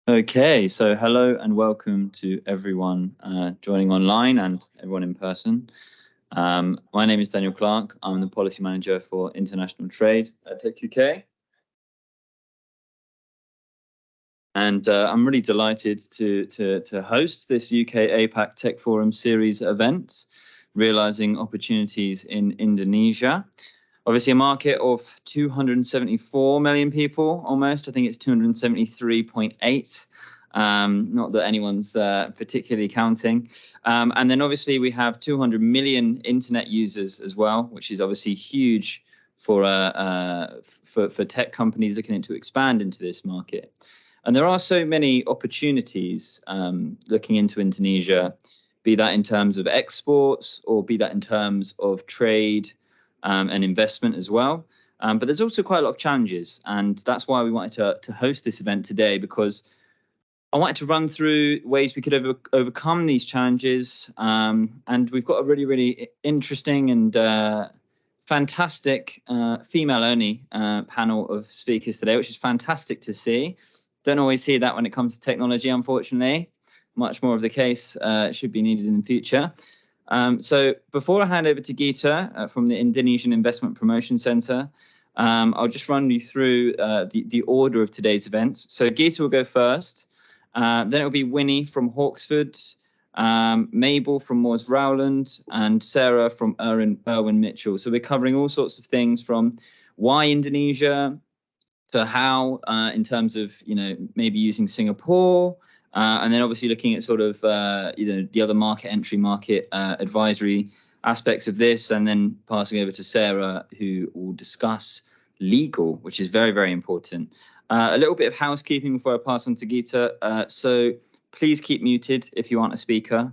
Okay, so hello and welcome to everyone joining online and everyone in person. My name is Daniel Clark. I'm the Policy Manager for International Trade at Tech UK. And I'm really delighted to host this UK-APAC Tech Forum series event, Realising Opportunities in Indonesia. Obviously, a market of 274 million people almost. I think it's 273.8. Not that anyone's particularly counting. And then obviously we have 200 million internet users as well, which is obviously huge for tech companies looking to expand into this market. And there are so many opportunities looking into Indonesia, be that in terms of exports or be that in terms of trade and investment as well. But there's also quite a lot of challenges. And that's why we wanted to host this event today, because I wanted to run through ways we could overcome these challenges. And we've got a really, really interesting and fantastic female-only panel of speakers today, which is fantastic to see. Don't always see that when it comes to technology, unfortunately. Much more of the case should be needed in the future. So before I hand over to Gita from the Indonesian Investment Promotion Center, I'll just run you through the order of today's events. So Gita will go first. Then it'll be Winnie from Hawksford, Mabel from Moores Rowland, and Sarah from Irwin Mitchell. So we're covering all sorts of things from why Indonesia to how in terms of, maybe using Singapore, and then obviously looking at sort of, the other market advisory aspects of this, and then passing over to Sarah, who will discuss legal, which is very, very important. A little bit of housekeeping before I pass on to Gita. So please keep muted if you aren't a speaker,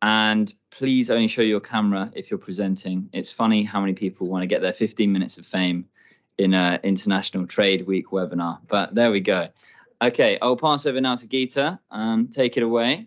and please only show your camera if you're presenting. It's funny how many people want to get their 15 minutes of fame in an International Trade Week webinar, but there we go. Okay, I'll pass over now to Gita. Take it away.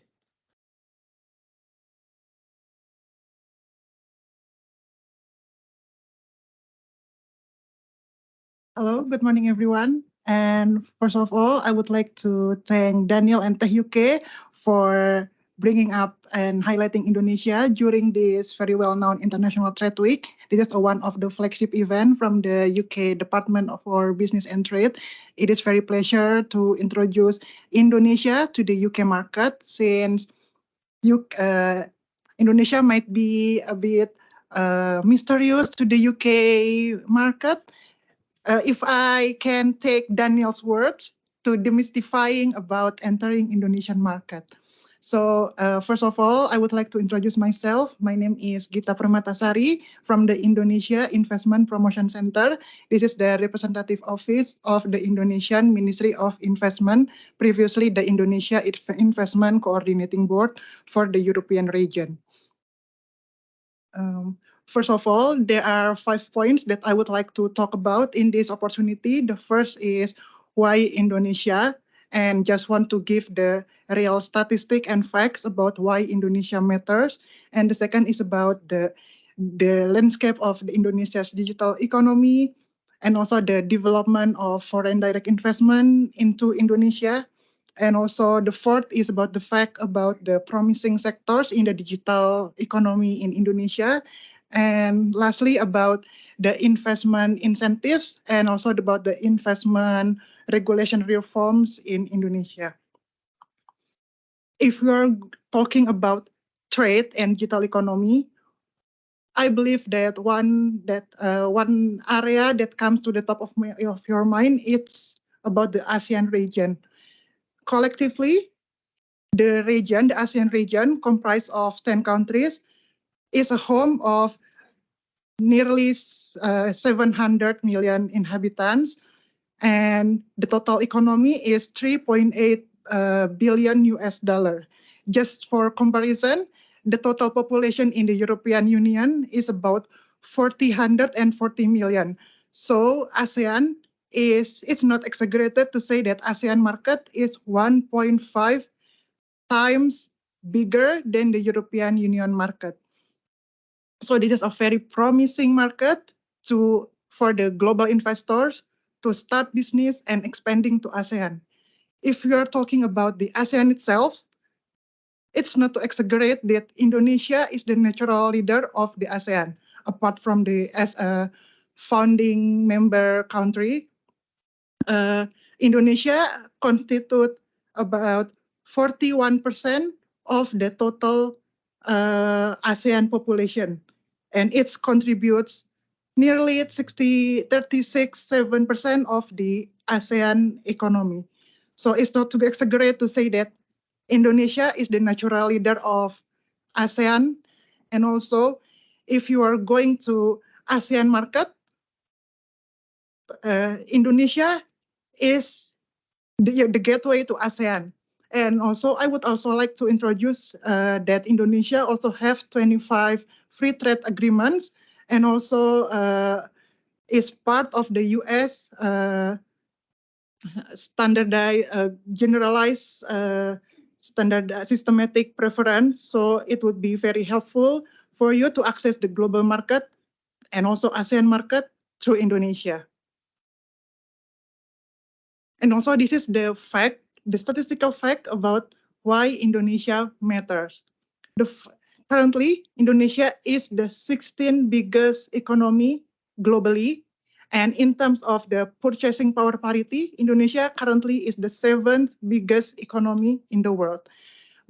Hello, good morning, everyone. And first of all, I would like to thank Daniel and Tech UK for bringing up and highlighting Indonesia during this very well-known International Trade Week. This is one of the flagship events from the UK Department for Business and Trade. It is very pleasure to introduce Indonesia to the UK market, since Indonesia might be a bit mysterious to the UK market. If I can take Daniel's words to demystifying about entering Indonesian market. So first of all, I would like to introduce myself. My name is Gita Permatasari from the Indonesia Investment Promotion Center. This is the representative office of the Indonesian Ministry of Investment, previously the Indonesia Investment Coordinating Board for the European region. First of all, there are 5 points that I would like to talk about in this opportunity. The first is why Indonesia, and just want to give the real statistic and facts about why Indonesia matters. And the second is about the landscape of the Indonesia's digital economy, and also the development of foreign direct investment into Indonesia. And also the fourth is about the fact about the promising sectors in the digital economy in Indonesia. And lastly, about the investment incentives, and also about the investment regulation reforms in Indonesia. If we are talking about trade and digital economy, I believe that one area that comes to the top of your mind, it's about the ASEAN region. Collectively, the ASEAN region, comprised of 10 countries, is a home of nearly 700 million inhabitants, and the total economy is $3.8 billion US. Just for comparison, the total population in the European Union is about 440 million. So ASEAN it's not exaggerated to say that ASEAN market is 1.5 times bigger than the European Union market. So this is a very promising market for the global investors to start business and expanding to ASEAN. If we are talking about the ASEAN itself, it's not to exaggerate that Indonesia is the natural leader of the ASEAN, apart from as a founding member country. Indonesia constitute about 41% of the total ASEAN population, and it contributes nearly 36.7% of the ASEAN economy. So it's not to exaggerate to say that Indonesia is the natural leader of ASEAN, and also if you are going to ASEAN market, Indonesia is the gateway to ASEAN. And also, I would also like to introduce that Indonesia also have 25 free trade agreements, and also is part of the US generalized standard systematic preference. So it would be very helpful for you to access the global market and also ASEAN market through Indonesia. And also this is the statistical fact about why Indonesia matters. Currently, Indonesia is the 16th biggest economy globally. And in terms of the purchasing power parity, Indonesia currently is the 7th biggest economy in the world.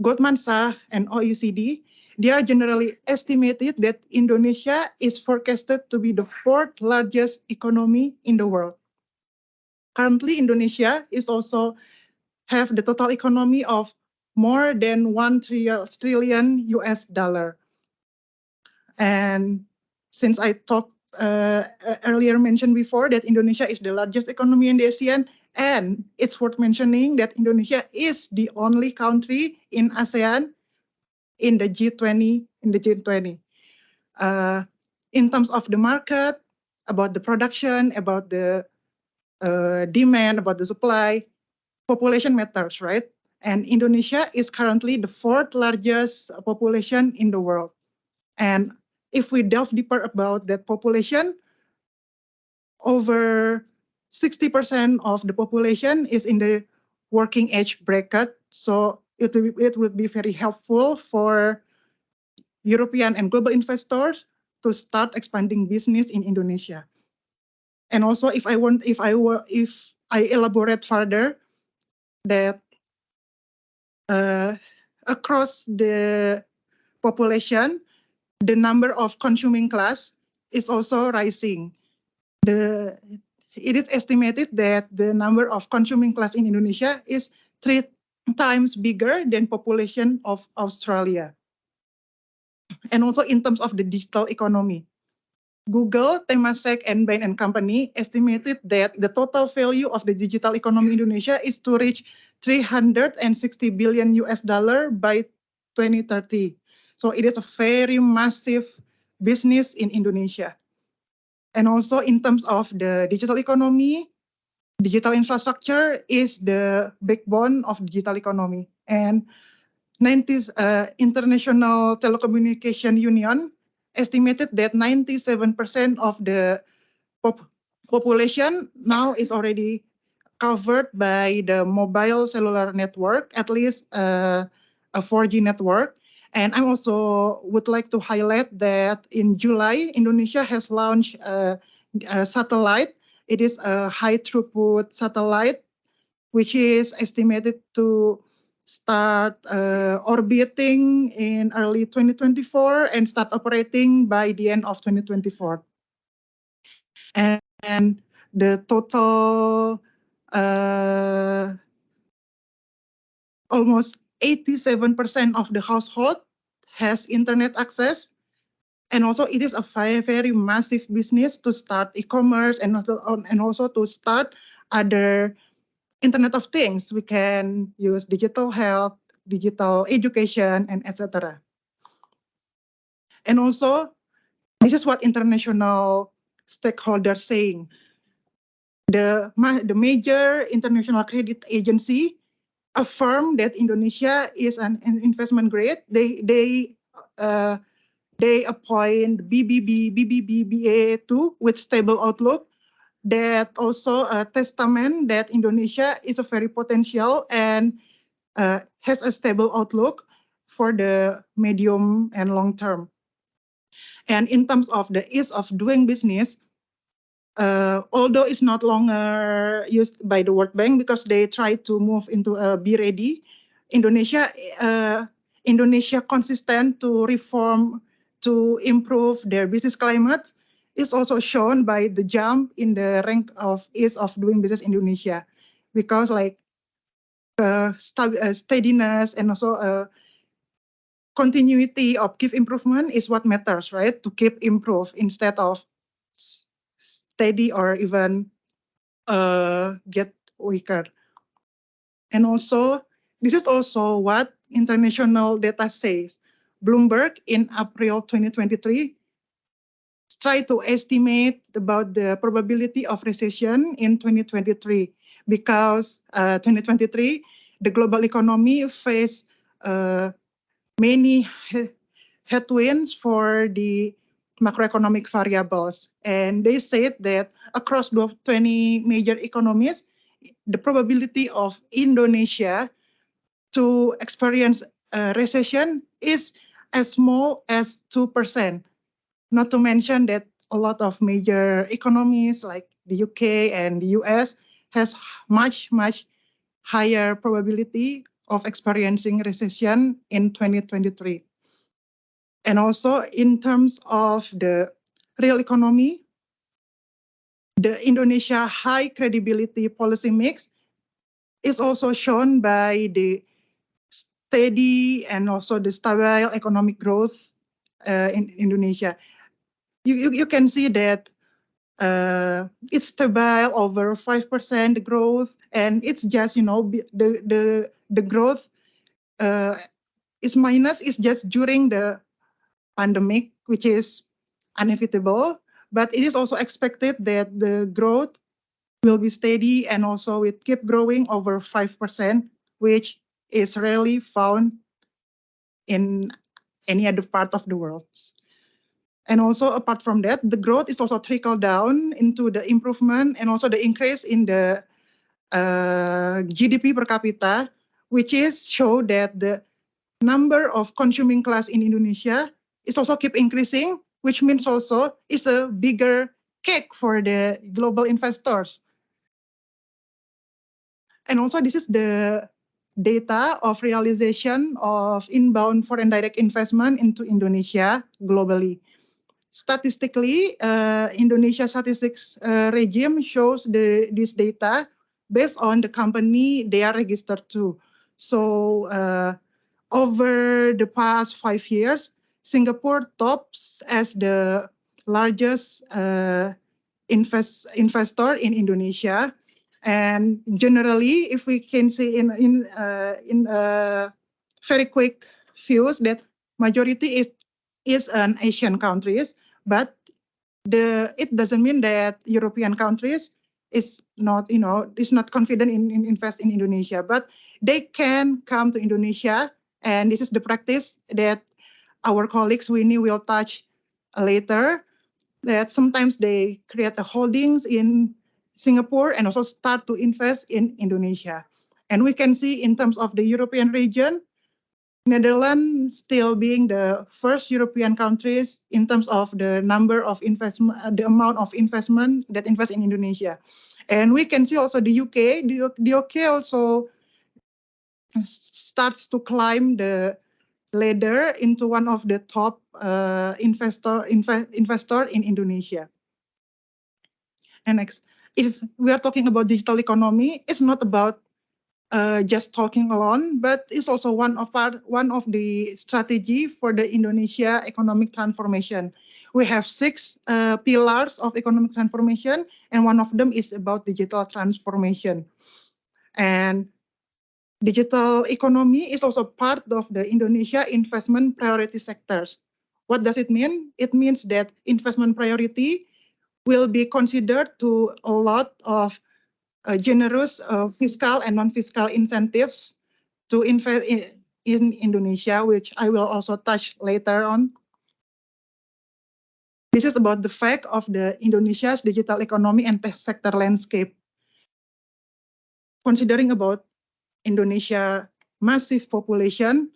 Goldman Sachs and OECD, they are generally estimated that Indonesia is forecasted to be the 4th largest economy in the world. Currently, Indonesia is also have the total economy of more than 1 trillion US dollar. And since I talked earlier mentioned before that Indonesia is the largest economy in the ASEAN, and it's worth mentioning that Indonesia is the only country in ASEAN in the G20. In terms of the market, about the production, about the demand, about the supply, population matters, right? And Indonesia is currently the 4th largest population in the world. And if we delve deeper about that population, over 60% of the population is in the working age bracket. So it would be very helpful for European and global investors to start expanding business in Indonesia. And also, if I elaborate further, that across the population, the number of consuming class is also rising. It is estimated that the number of consuming class in Indonesia is 3 times bigger than population of Australia. And also in terms of the digital economy, Google, Temasek, and Bain & Company estimated that the total value of the digital economy in Indonesia is to reach 360 billion US dollar by 2030. So it is a very massive business in Indonesia. And also in terms of the digital economy, digital infrastructure is the backbone of digital economy. And International Telecommunication Union estimated that 97% of the population now is already covered by the mobile cellular network, at least a 4G network. And I also would like to highlight that in July, Indonesia has launched a satellite. It is a high throughput satellite, which is estimated to start orbiting in early 2024 and start operating by the end of 2024. And the total almost 87% of the household has internet access. And also it is a very, very massive business to start e-commerce and also to start other Internet of Things. We can use digital health, digital education, and etc. And also, this is what international stakeholders saying. the major international credit agency affirmed that Indonesia is an investment grade. They appoint BBB, with stable outlook. That also a testament that Indonesia is a very potential and has a stable outlook for the medium and long term. And in terms of the ease of doing business, although it's not longer used by the World Bank because they try to move into a be ready, Indonesia consistent to reform to improve their business climate is also shown by the jump in the rank of ease of doing business in Indonesia, because like steadiness and also continuity of keep improvement is what matters, right? To keep improve instead of steady or even get weaker. And also, this is also what international data says. Bloomberg in April 2023 tried to estimate about the probability of recession in 2023 because 2023 the global economy faced many headwinds for the macroeconomic variables. And they said that across the 20 major economies, the probability of Indonesia to experience a recession is as small as 2%. Not to mention that a lot of major economies like the UK and the US has much higher probability of experiencing recession in 2023. And also in terms of the real economy, the Indonesia high credibility policy mix is also shown by the steady and also the stable economic growth in Indonesia. You can see that it's stable over 5% growth, and it's just the growth is minus is just during the pandemic, which is inevitable, but it is also expected that the growth will be steady and also it keep growing over 5%, which is rarely found in any other part of the world. And also apart from that, the growth is also trickle down into the improvement and also the increase in the GDP per capita, which is show that the number of consuming class in Indonesia is also keep increasing, which means also it's a bigger cake for the global investors. And also this is the data of realization of inbound foreign direct investment into Indonesia globally. Statistically, Indonesia statistics regime shows this data based on the company they are registered to. So over the past 5 years, Singapore tops as the largest investor in Indonesia. And generally, if we can see in very quick views that majority is an Asian countries, but it doesn't mean that European countries is not confident in invest in Indonesia, but they can come to Indonesia, and this is the practice that our colleagues Winnie will touch later. That sometimes they create the holdings in Singapore and also start to invest in Indonesia. And we can see in terms of the European region, Netherlands still being the first European countries in terms of the number of investment, the amount of investment that invest in Indonesia. And we can see also the UK. The UK also starts to climb the ladder into one of the top investor in Indonesia. And next, if we are talking about digital economy, it's not about just talking alone, but it's also one of the strategy for the Indonesia economic transformation. We have 6 pillars of economic transformation, and one of them is about digital transformation. And digital economy is also part of the Indonesia investment priority sectors. What does it mean? It means that investment priority will be considered to a lot of generous fiscal and non-fiscal incentives to invest in Indonesia, which I will also touch later on. This is about the fact of the Indonesia's digital economy and tech sector landscape. Considering about Indonesia massive population,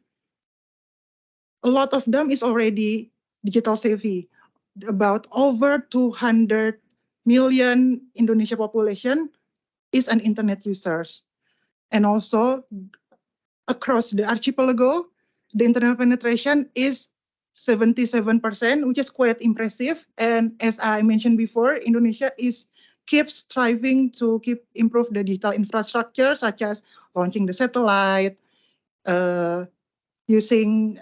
a lot of them is already digital savvy. About over 200 million Indonesia population is an internet users. And also across the archipelago, the internet penetration is 77%, which is quite impressive. And as I mentioned before, Indonesia keeps striving to improve the digital infrastructure, such as launching the satellite, using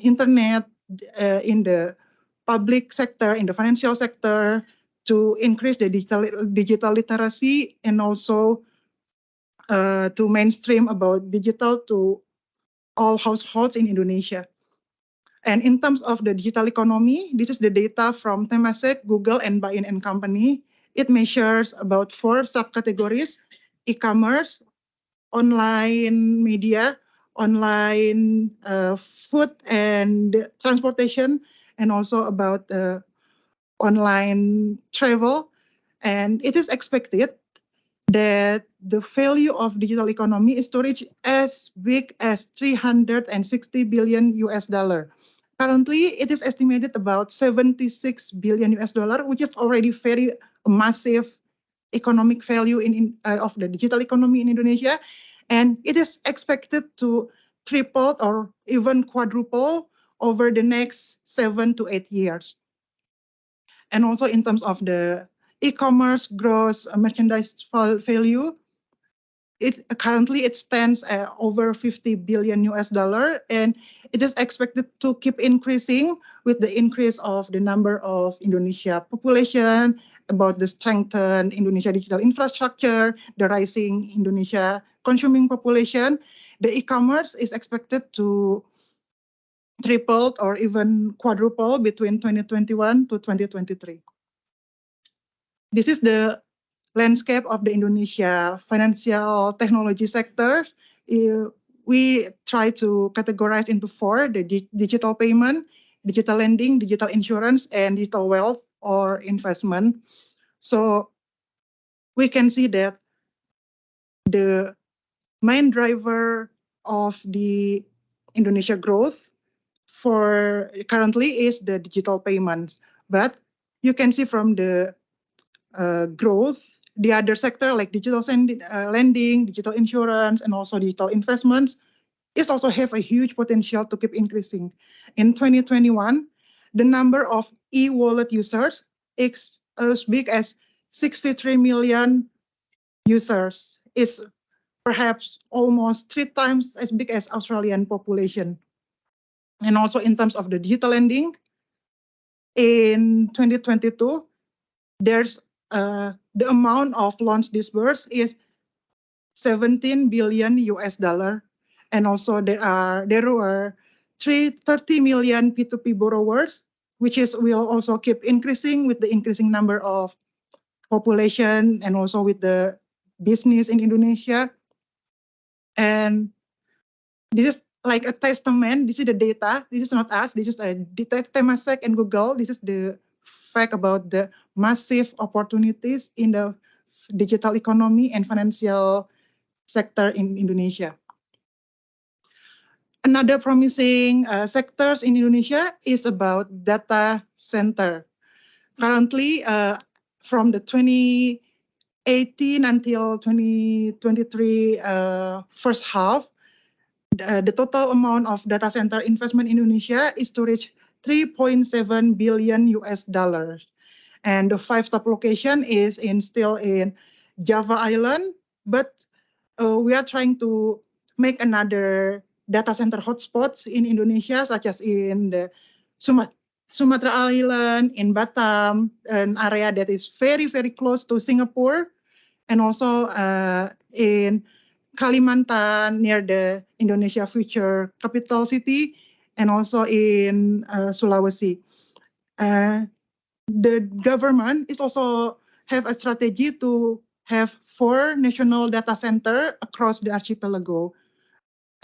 internet in the public sector, in the financial sector, to increase the digital literacy, and also to mainstream about digital to all households in Indonesia. And in terms of the digital economy, this is the data from Temasek, Google, and Bain and Company. It measures about 4 subcategories: e-commerce, online media, online food and transportation, and also about online travel. And it is expected that the value of digital economy is to reach as big as 360 billion US dollar. Currently, it is estimated about 76 billion US dollar, which is already very massive economic value of the digital economy in Indonesia. And it is expected to triple or even quadruple over the next 7 to 8 years. And also in terms of the e-commerce gross merchandise value, currently it stands at over 50 billion US dollar, and it is expected to keep increasing with the increase of the number of Indonesia population, about the strengthened Indonesia digital infrastructure, the rising Indonesia consuming population. The e-commerce is expected to triple or even quadruple between 2021 to 2023. This is the landscape of the Indonesia financial technology sector. We try to categorize into 4: the digital payment, digital lending, digital insurance, and digital wealth or investment. So we can see that the main driver of the Indonesia growth for currently is the digital payments. But you can see from the growth, the other sector like digital lending, digital insurance, and also digital investments is also have a huge potential to keep increasing. In 2021, the number of e-wallet users is as big as 63 million users. It's perhaps almost 3 times as big as Australian population. And also in terms of the digital lending, in 2022, there's the amount of loans disbursed is 17 billion US dollar, and also there were 30 million P2P borrowers, which will also keep increasing with the increasing number of population and also with the business in Indonesia. And this is like a testament. This is the data. This is not us. This is Temasek and Google. This is the fact about the massive opportunities in the digital economy and financial sector in Indonesia. Another promising sectors in Indonesia is about data center. Currently, from the 2018 until 2023 first half, the total amount of data center investment in Indonesia is to reach 3.7 billion US dollars. And the 5 top location is still in Java Island, but we are trying to make another data center hotspots in Indonesia, such as in the Sumatra Island, in Batam, an area that is very, very close to Singapore, and also in Kalimantan, near the Indonesia future capital city, and also in Sulawesi. the government is also have a strategy to have 4 national data center across the archipelago.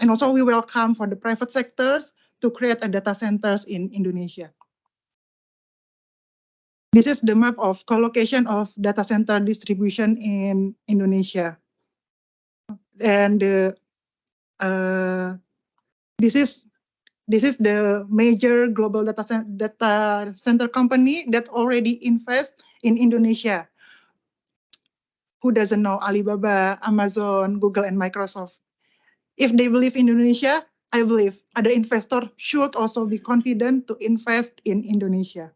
And also we welcome for the private sectors to create a data centers in Indonesia. This is the map of collocation of data center distribution in Indonesia. And this is the major global data center company that already invest in Indonesia. Who doesn't know Alibaba, Amazon, Google, and Microsoft? If they believe in Indonesia, I believe other investors should also be confident to invest in Indonesia.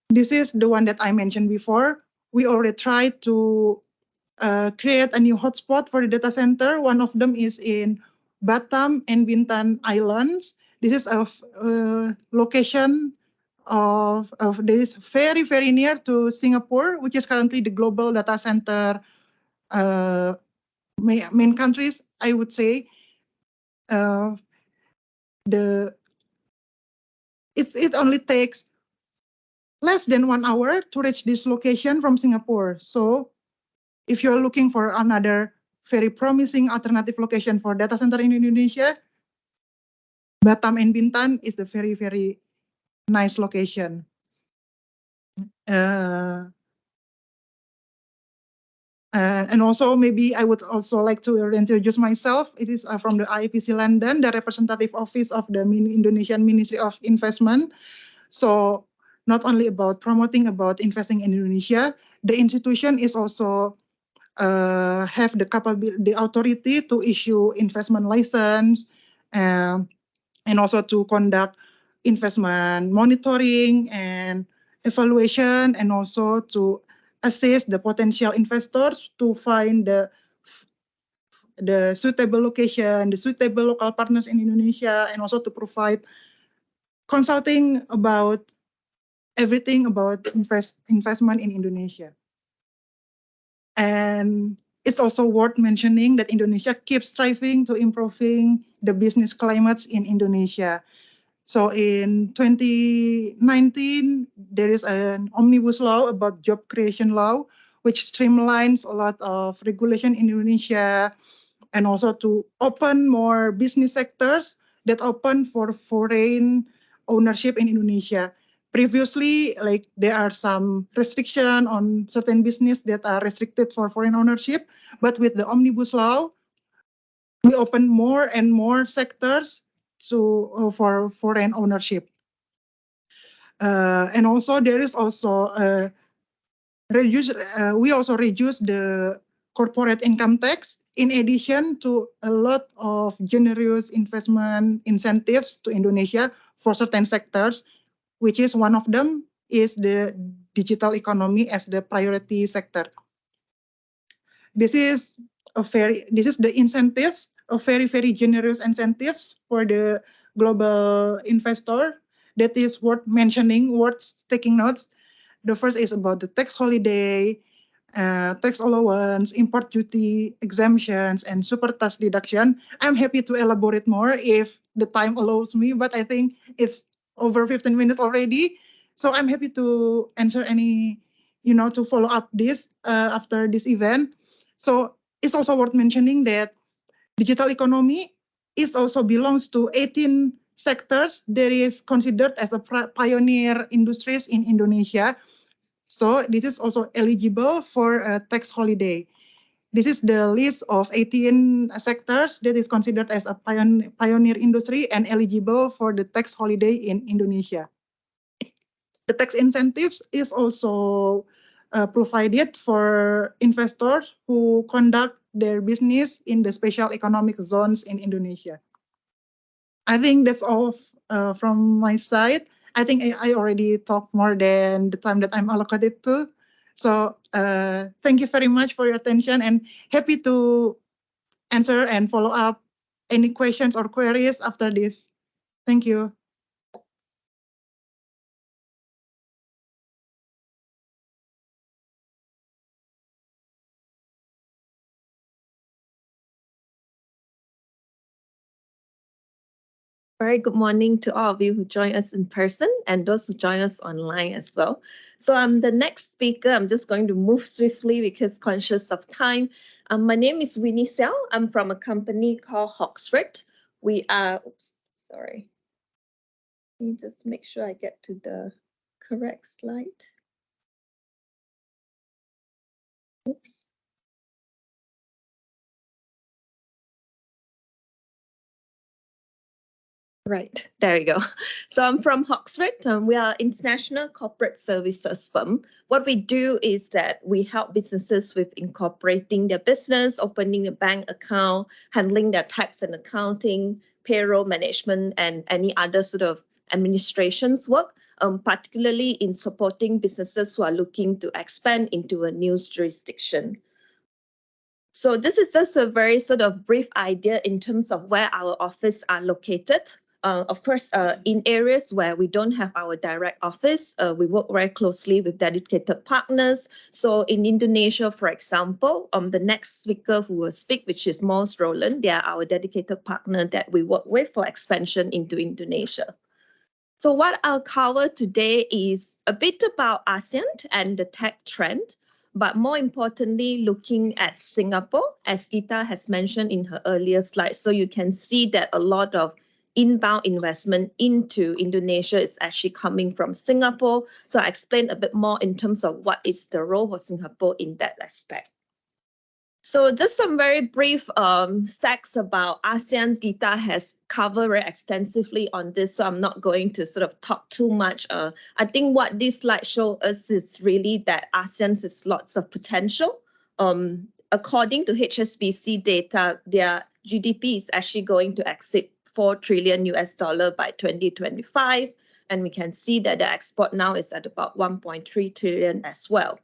This is the one that I mentioned before. We already tried to create a new hotspot for the data center. One of them is in Batam and Bintan Islands. This is a location of this very, very near to Singapore, which is currently the global data center main countries, I would say. It only takes less than 1 hour to reach this location from Singapore. So if you're looking for another very promising alternative location for data center in Indonesia, Batam and Bintan is the very, very nice location. And also maybe I would also like to introduce myself. It is from the IPC London, the representative office of the Indonesian Ministry of Investment. So not only about promoting about investing in Indonesia, the institution is also have the capability, the authority to issue investment license, and also to conduct investment monitoring and evaluation, and also to assist the potential investors to find the suitable location, the suitable local partners in Indonesia, and also to provide consulting about everything about investment in Indonesia. And it's also worth mentioning that Indonesia keeps striving to improving the business climates in Indonesia. So in 2019, there is an omnibus law about job creation law, which streamlines a lot of regulation in Indonesia, and also to open more business sectors that open for foreign ownership in Indonesia. Previously, like there are some restriction on certain business that are restricted for foreign ownership, but with the omnibus law, we open more and more sectors to for foreign ownership. And also there is also we also reduce the corporate income tax in addition to a lot of generous investment incentives to Indonesia for certain sectors, which is one of them is the digital economy as the priority sector. This is the incentives, a very, very generous incentives for the global investor that is worth mentioning, worth taking notes. The first is about the tax holiday, tax allowance, import duty exemptions, and super tax deduction. I'm happy to elaborate more if the time allows me, but I think it's over 15 minutes already. So I'm happy to answer any, to follow up this after this event. So it's also worth mentioning that digital economy is also belongs to 18 sectors that is considered as a pioneer industries in Indonesia. So this is also eligible for a tax holiday. This is the list of 18 sectors that is considered as a pioneer industry and eligible for the tax holiday in Indonesia. The tax incentives is also provided for investors who conduct their business in the special economic zones in Indonesia. I think that's all from my side. I think I already talked more than the time that I'm allocated to. So thank you very much for your attention, and happy to answer and follow up any questions or queries after this. Thank you. Very good morning to all of you who join us in person and those who join us online as well. So I'm the next speaker. I'm just going to move swiftly because conscious of time. My name is Winnie Xiao. I'm from a company called Hawksford. We are, oops, sorry. Let me just make sure I get to the correct slide. Oops. Right, there we go. So I'm from Hawksford. We are international corporate services firm. What we do is that we help businesses with incorporating their business, opening a bank account, handling their tax and accounting, payroll management, and any other sort of administrations work, particularly in supporting businesses who are looking to expand into a new jurisdiction. So this is just a very sort of brief idea in terms of where our office are located. Of course, in areas where we don't have our direct office, we work very closely with dedicated partners. So in Indonesia, for example, the next speaker who will speak, which is Moss Roland, they are our dedicated partner that we work with for expansion into Indonesia. So what I'll cover today is a bit about ASEAN and the tech trend, but more importantly, looking at Singapore, as Gita has mentioned in her earlier slide. So you can see that a lot of inbound investment into Indonesia is actually coming from Singapore. So I explain a bit more in terms of what is the role of Singapore in that aspect. So just some very brief stacks about ASEAN's. Gita has covered very extensively on this, so I'm not going to sort of talk too much. I think what this slide shows us is really that ASEAN has lots of potential. According to HSBC data, their GDP is actually going to exceed $4 trillion by 2025. And we can see that the export now is at about 1.3 trillion as well.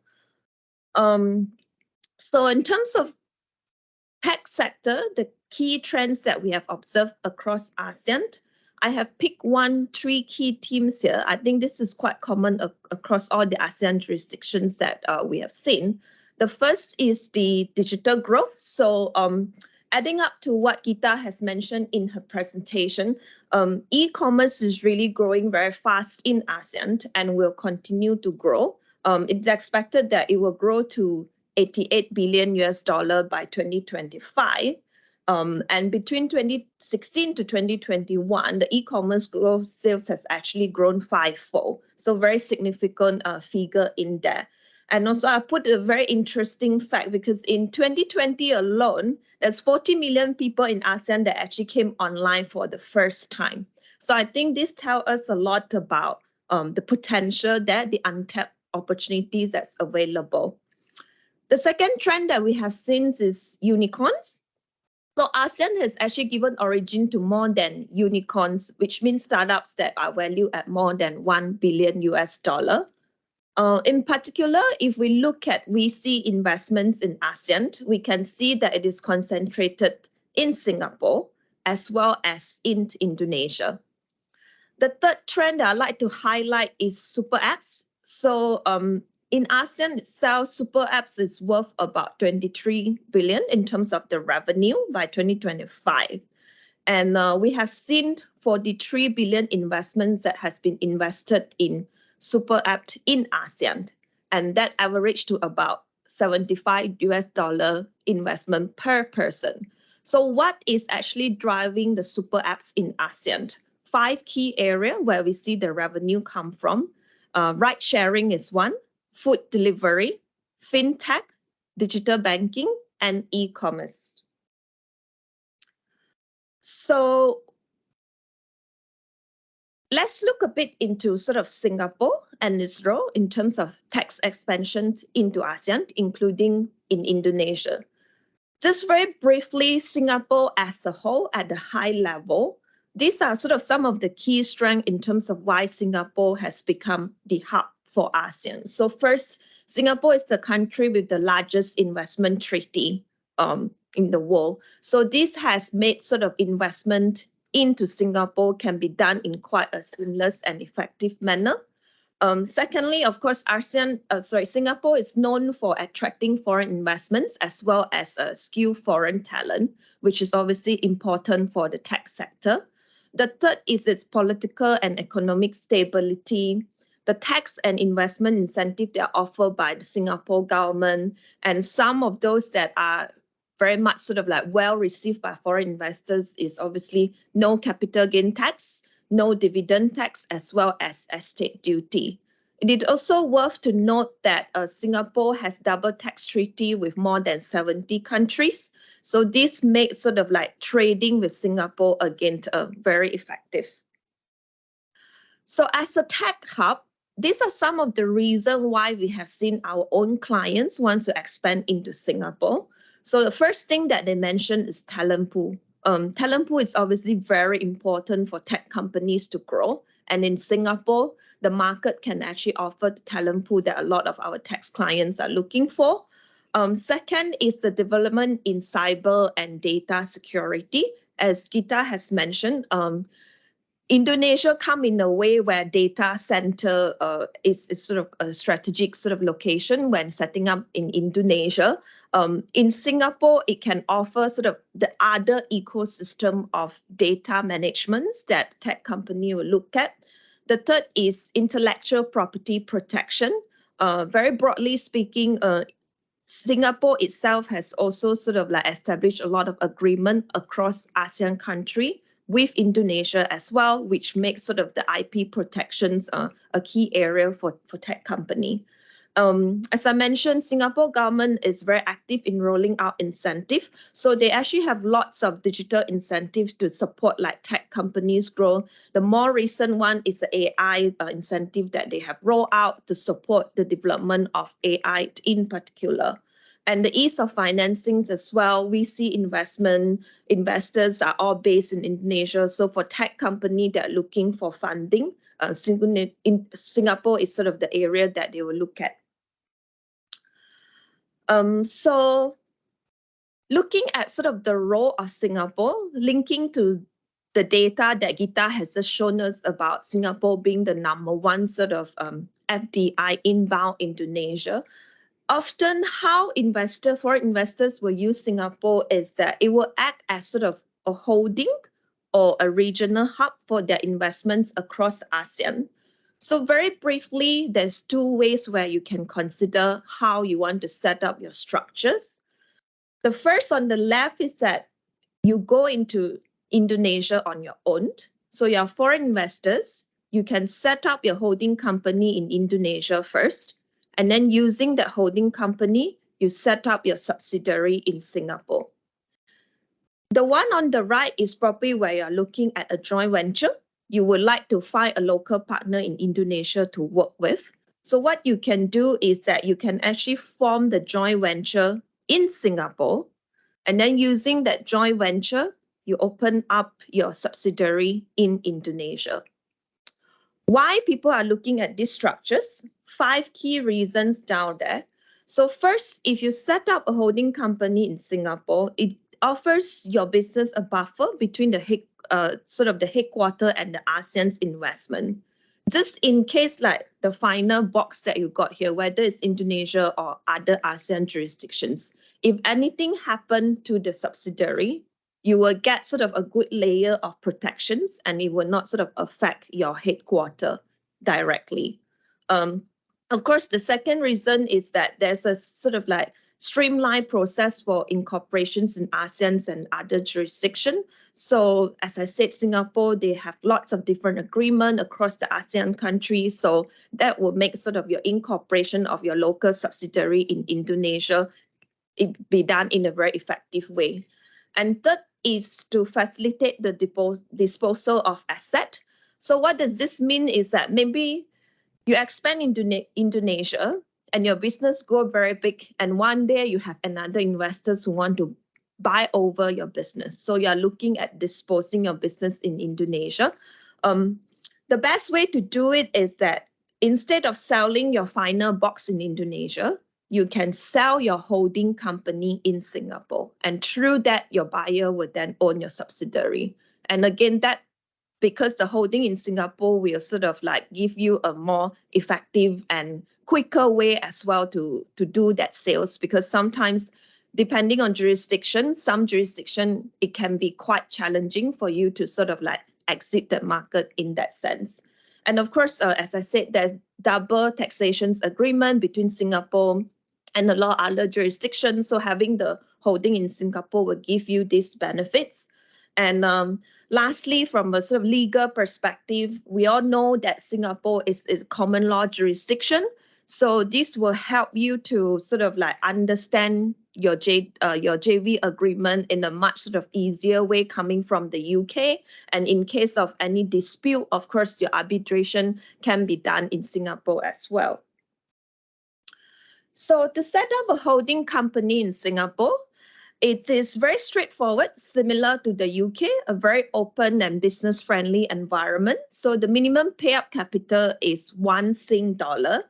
So in terms of tech sector, the key trends that we have observed across ASEAN, I have picked three key themes here. I think this is quite common across all the ASEAN jurisdictions that we have seen. The first is the digital growth. So adding up to what Gita has mentioned in her presentation, e-commerce is really growing very fast in ASEAN and will continue to grow. It's expected that it will grow to $88 billion by 2025. And between 2016 to 2021, the e-commerce growth sales has actually grown fivefold. So very significant figure in there. And also I put a very interesting fact because in 2020 alone, there's 40 million people in ASEAN that actually came online for the first time. So I think this tells us a lot about the potential there, the untapped opportunities that's available. The second trend that we have seen is unicorns. So ASEAN has actually given origin to more than unicorns, which means startups that are valued at more than $1 billion. In particular, if we look at VC investments in ASEAN, we can see that it is concentrated in Singapore as well as in Indonesia. The third trend that I'd like to highlight is super apps. So in ASEAN itself, super apps is worth about 23 billion in terms of the revenue by 2025. And we have seen 43 billion investments that has been invested in super app in ASEAN. And that averaged to about $75 investment per person. So what is actually driving the super apps in ASEAN? 5 key areas where we see the revenue come from. Ride sharing is one. Food delivery, fintech, digital banking, and e-commerce. So let's look a bit into sort of Singapore and its role in terms of tax expansion into ASEAN, including in Indonesia. Just very briefly, Singapore as a whole at the high level, these are sort of some of the key strengths in terms of why Singapore has become the hub for ASEAN. So first, Singapore is the country with the largest investment treaty in the world. So this has made sort of investment into Singapore can be done in quite a seamless and effective manner. Secondly, of course, Singapore is known for attracting foreign investments as well as skilled foreign talent, which is obviously important for the tech sector. The third is its political and economic stability, the tax and investment incentive that are offered by the Singapore government, and some of those that are very much sort of like well received by foreign investors is obviously no capital gain tax, no dividend tax, as well as estate duty. It is also worth to note that Singapore has double tax treaty with more than 70 countries. So this makes sort of like trading with Singapore again very effective. So as a tech hub, these are some of the reasons why we have seen our own clients want to expand into Singapore. So the first thing that they mentioned is talent pool. Talent pool is obviously very important for tech companies to grow. And in Singapore, the market can actually offer the talent pool that a lot of our tech clients are looking for. Second is the development in cyber and data security. As Gita has mentioned, Indonesia come in a way where data center is sort of a strategic sort of location when setting up in Indonesia. In Singapore, it can offer sort of the other ecosystem of data management that tech company will look at. The third is intellectual property protection. Very broadly speaking, Singapore itself has also sort of like established a lot of agreement across ASEAN country with Indonesia as well, which makes sort of the IP protections a key area for tech company. As I mentioned, Singapore government is very active in rolling out incentive. So they actually have lots of digital incentives to support like tech companies grow. The more recent one is the AI incentive that they have rolled out to support the development of AI in particular. And the ease of financings as well. We see investors are all based in Indonesia. So for tech company that are looking for funding, Singapore is sort of the area that they will look at. So looking at sort of the role of Singapore, linking to the data that Gita has just shown us about Singapore being the #1 sort of FDI inbound Indonesia, often how foreign investors will use Singapore is that it will act as sort of a holding or a regional hub for their investments across ASEAN. So very briefly, there's two ways where you can consider how you want to set up your structures. The first on the left is that you go into Indonesia on your own. So your foreign investors, you can set up your holding company in Indonesia first, and then using that holding company, you set up your subsidiary in Singapore. The one on the right is probably where you're looking at a joint venture. You would like to find a local partner in Indonesia to work with. So what you can do is that you can actually form the joint venture in Singapore, and then using that joint venture, you open up your subsidiary in Indonesia. Why people are looking at these structures? 5 key reasons down there. So first, if you set up a holding company in Singapore, it offers your business a buffer between the sort of the headquarter and the ASEAN's investment. Just in case like the final box that you got here, whether it's Indonesia or other ASEAN jurisdictions, if anything happened to the subsidiary, you will get sort of a good layer of protections and it will not sort of affect your headquarter directly. Of course, the second reason is that there's a sort of like streamlined process for incorporations in ASEAN and other jurisdictions. So as I said, Singapore, they have lots of different agreements across the ASEAN countries. So that will make sort of your incorporation of your local subsidiary in Indonesia be done in a very effective way. And third is to facilitate the disposal of asset. So what does this mean is that maybe you expand into Indonesia and your business grow very big, and one day you have another investors who want to buy over your business. So you're looking at disposing your business in Indonesia. The best way to do it is that instead of selling your final box in Indonesia, you can sell your holding company in Singapore. And through that, your buyer would then own your subsidiary. And again, that because the holding in Singapore will sort of like give you a more effective and quicker way as well to do that sales, because sometimes depending on jurisdiction, some jurisdiction, it can be quite challenging for you to sort of like exit the market in that sense. And of course, as I said, there's double taxation agreement between Singapore and a lot of other jurisdictions. So having the holding in Singapore will give you these benefits. And lastly, from a sort of legal perspective, we all know that Singapore is a common law jurisdiction. So this will help you to sort of like understand your JV agreement in a much sort of easier way coming from the UK. And in case of any dispute, of course, your arbitration can be done in Singapore as well. So to set up a holding company in Singapore, it is very straightforward, similar to the UK, a very open and business-friendly environment. So the minimum payout capital is $1.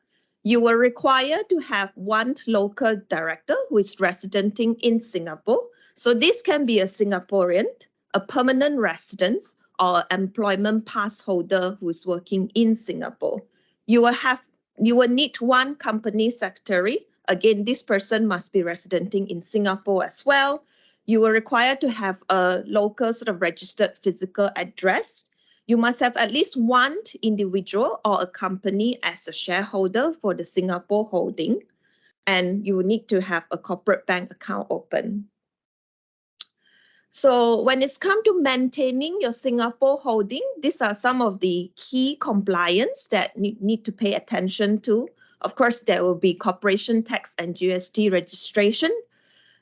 You will require to have one local director who is residenting in Singapore. So this can be a Singaporean, a permanent resident, or employment pass holder who is working in Singapore. You will need one company secretary. Again, this person must be residenting in Singapore as well. You will require to have a local sort of registered physical address. You must have at least one individual or a company as a shareholder for the Singapore holding. And you will need to have a corporate bank account open. So when it's come to maintaining your Singapore holding, these are some of the key compliance that need to pay attention to. Of course, there will be corporation tax and GST registration.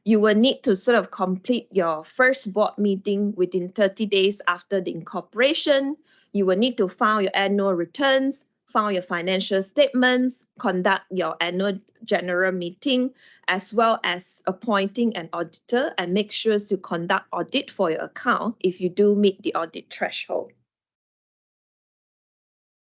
You will need to sort of complete your first board meeting within 30 days after the incorporation. You will need to file your annual returns, file your financial statements, conduct your annual general meeting, as well as appointing an auditor and make sure you conduct audit for your account if you do meet the audit threshold.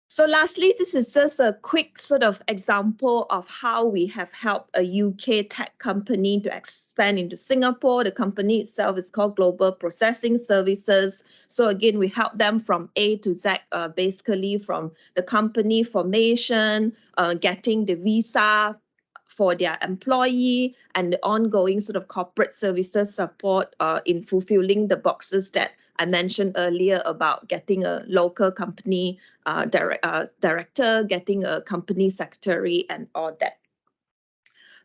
So lastly, this is just a quick sort of example of how we have helped a UK tech company to expand into Singapore. The company itself is called Global Processing Services. So again, we help them from A to Z, basically from the company formation, getting the visa for their employee, and the ongoing sort of corporate services support in fulfilling the boxes that I mentioned earlier about getting a local company director, getting a company secretary, and all that.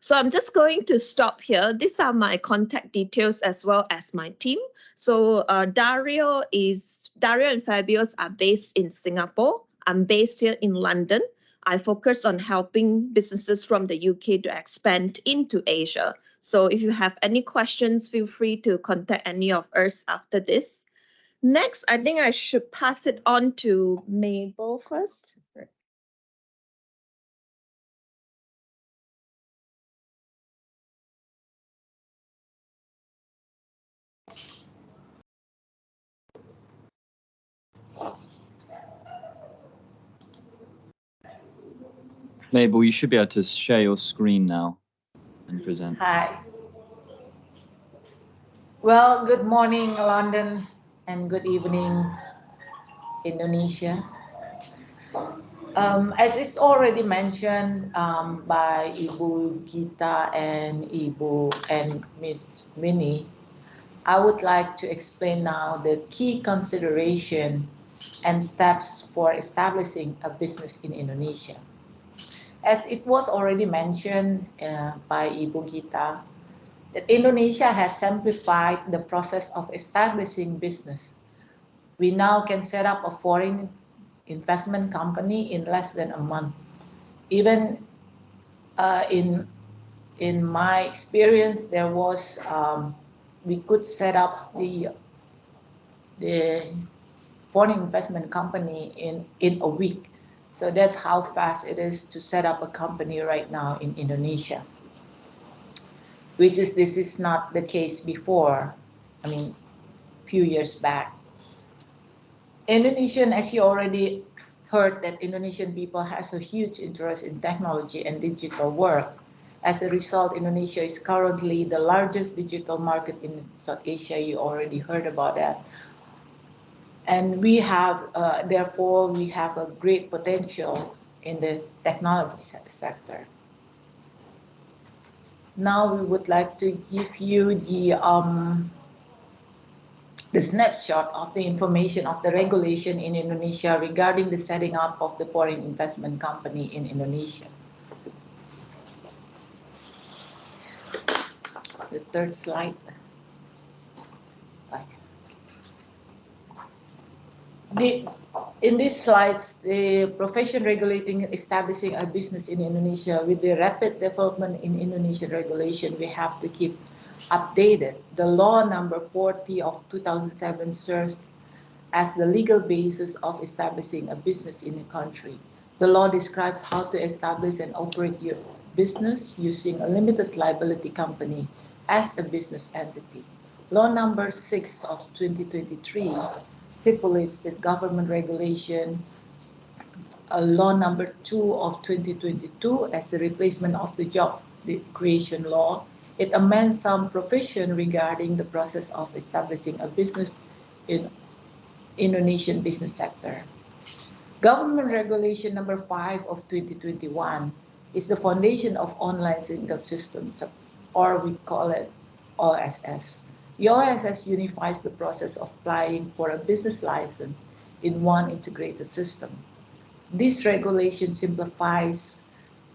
So I'm just going to stop here. These are my contact details as well as my team. So Dario and Fabius are based in Singapore. I'm based here in London. I focus on helping businesses from the UK to expand into Asia. So if you have any questions, feel free to contact any of us after this. Next, I think I should pass it on to Mabel first. Mabel, you should be able to share your screen now and present. Hi. Well, good morning, London, and good evening, Indonesia. As is already mentioned by Ibu Gita and Miss Minnie, I would like to explain now the key consideration and steps for establishing a business in Indonesia. As it was already mentioned by Ibu Gita, that Indonesia has simplified the process of establishing business. We now can set up a foreign investment company in less than a month. Even in my experience, there was we could set up the foreign investment company in a week. So that's how fast it is to set up a company right now in Indonesia. This is not the case before, I mean, few years back. Indonesian, as you already heard, that Indonesian people has a huge interest in technology and digital work. As a result, Indonesia is currently the largest digital market in South Asia. You already heard about that. And we have, therefore, we have a great potential in the technology sector. Now we would like to give you the the snapshot of the information of the regulation in Indonesia regarding the setting up of the foreign investment company in Indonesia. The third slide. In these slides, the profession regulating establishing a business in Indonesia, with the rapid development in Indonesian regulation, we have to keep updated. The law number 40 of 2007 serves as the legal basis of establishing a business in a country. The law describes how to establish and operate your business using a limited liability company as a business entity. Law number 6 of 2023 stipulates that government regulation, law number 2 of 2022 as the replacement of the job creation law. It amends some provision regarding the process of establishing a business in Indonesian business sector. Government regulation number 5 of 2021 is the foundation of online single systems, or we call it OSS. The OSS unifies the process of applying for a business license in one integrated system. This regulation simplifies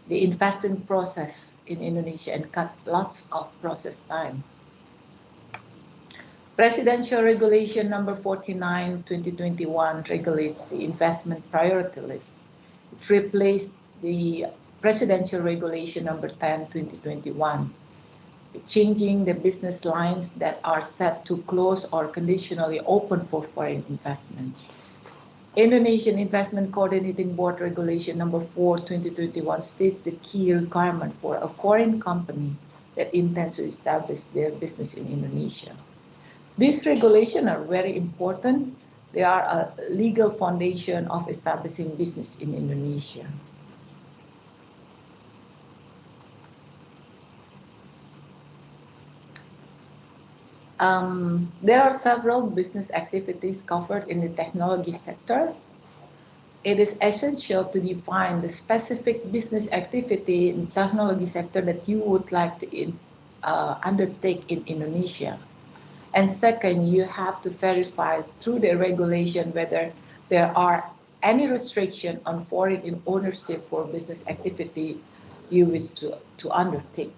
the investing process in Indonesia and cut lots of process time. Presidential Regulation number 49, 2021 regulates the investment priority list. It replaced the Presidential Regulation number 10, 2021. Changing the business lines that are set to close or conditionally open for foreign investment. Indonesian Investment Coordinating Board Regulation number 4, 2021 states the key requirement for a foreign company that intends to establish their business in Indonesia. These regulations are very important. They are a legal foundation of establishing business in Indonesia. There are several business activities covered in the technology sector. It is essential to define the specific business activity in the technology sector that you would like to undertake in Indonesia. And second, you have to verify through the regulation whether there are any restriction on foreign ownership for business activity you wish to undertake.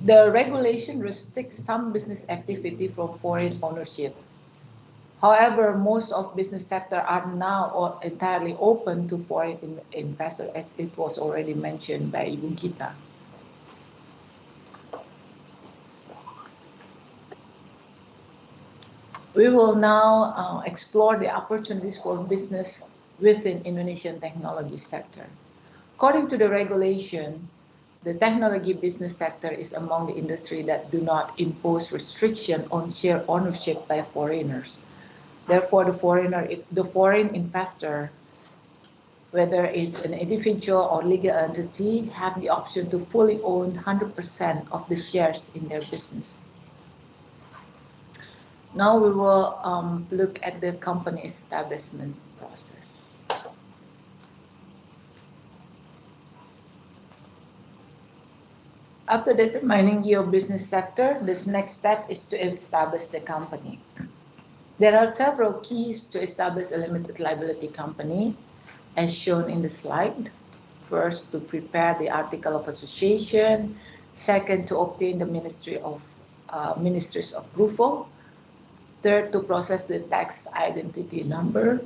The regulation restricts some business activity from foreign ownership. However, most of business sector are now entirely open to foreign investors, as it was already mentioned by Ibu Gita. We will now explore the opportunities for business within Indonesian technology sector. According to the regulation, the technology business sector is among the industry that do not impose restriction on share ownership by foreigners. Therefore, the foreign investor, whether it's an individual or legal entity, have the option to fully own 100% of the shares in their business. Now we will look at the company establishment process. After determining your business sector, this next step is to establish the company. There are several keys to establish a limited liability company, as shown in the slide. First, to prepare the article of association. Second, to obtain the ministry's approval. Third, to process the tax identity number.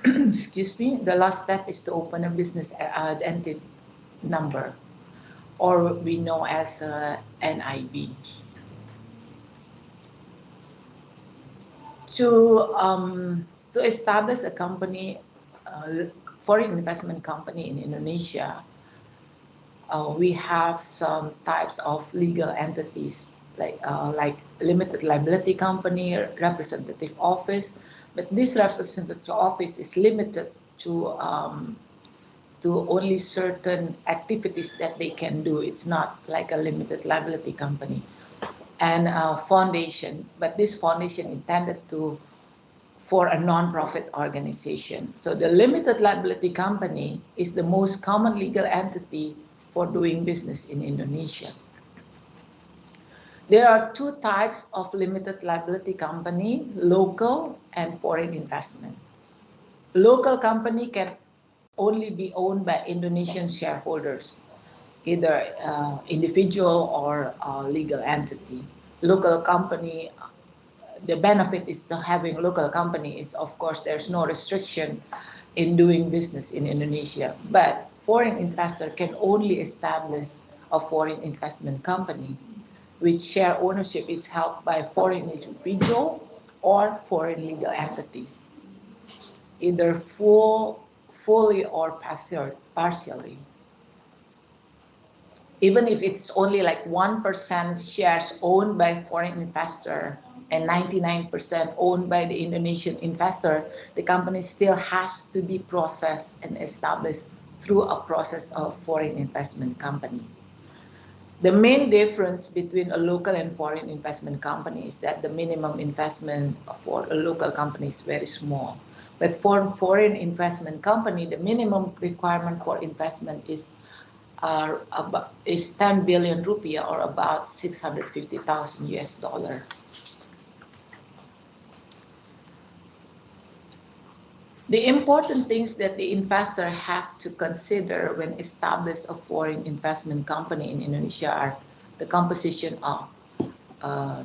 Excuse me. The last step is to open a business entity number, or we know as NIB. To establish a company, foreign investment company in Indonesia, we have some types of legal entities like limited liability company, representative office, but this representative office is limited to only certain activities that they can do. It's not like a limited liability company. And foundation, but this foundation intended for a non-profit organization. So the limited liability company is the most common legal entity for doing business in Indonesia. There are two types of limited liability company, local and foreign investment. Local company can only be owned by Indonesian shareholders, either individual or legal entity. Local company, the benefit is to having local company is, of course, there's no restriction in doing business in Indonesia, but foreign investor can only establish a foreign investment company which share ownership is held by foreign individual or foreign legal entities, either fully or partially. Even if it's only like 1% shares owned by foreign investor and 99% owned by the Indonesian investor, the company still has to be processed and established through a process of foreign investment company. The main difference between a local and foreign investment company is that the minimum investment for a local company is very small. But for foreign investment company, the minimum requirement for investment is 10 billion rupiah, or about 650,000 US dollar. The important things that the investor have to consider when establish a foreign investment company in Indonesia are the composition of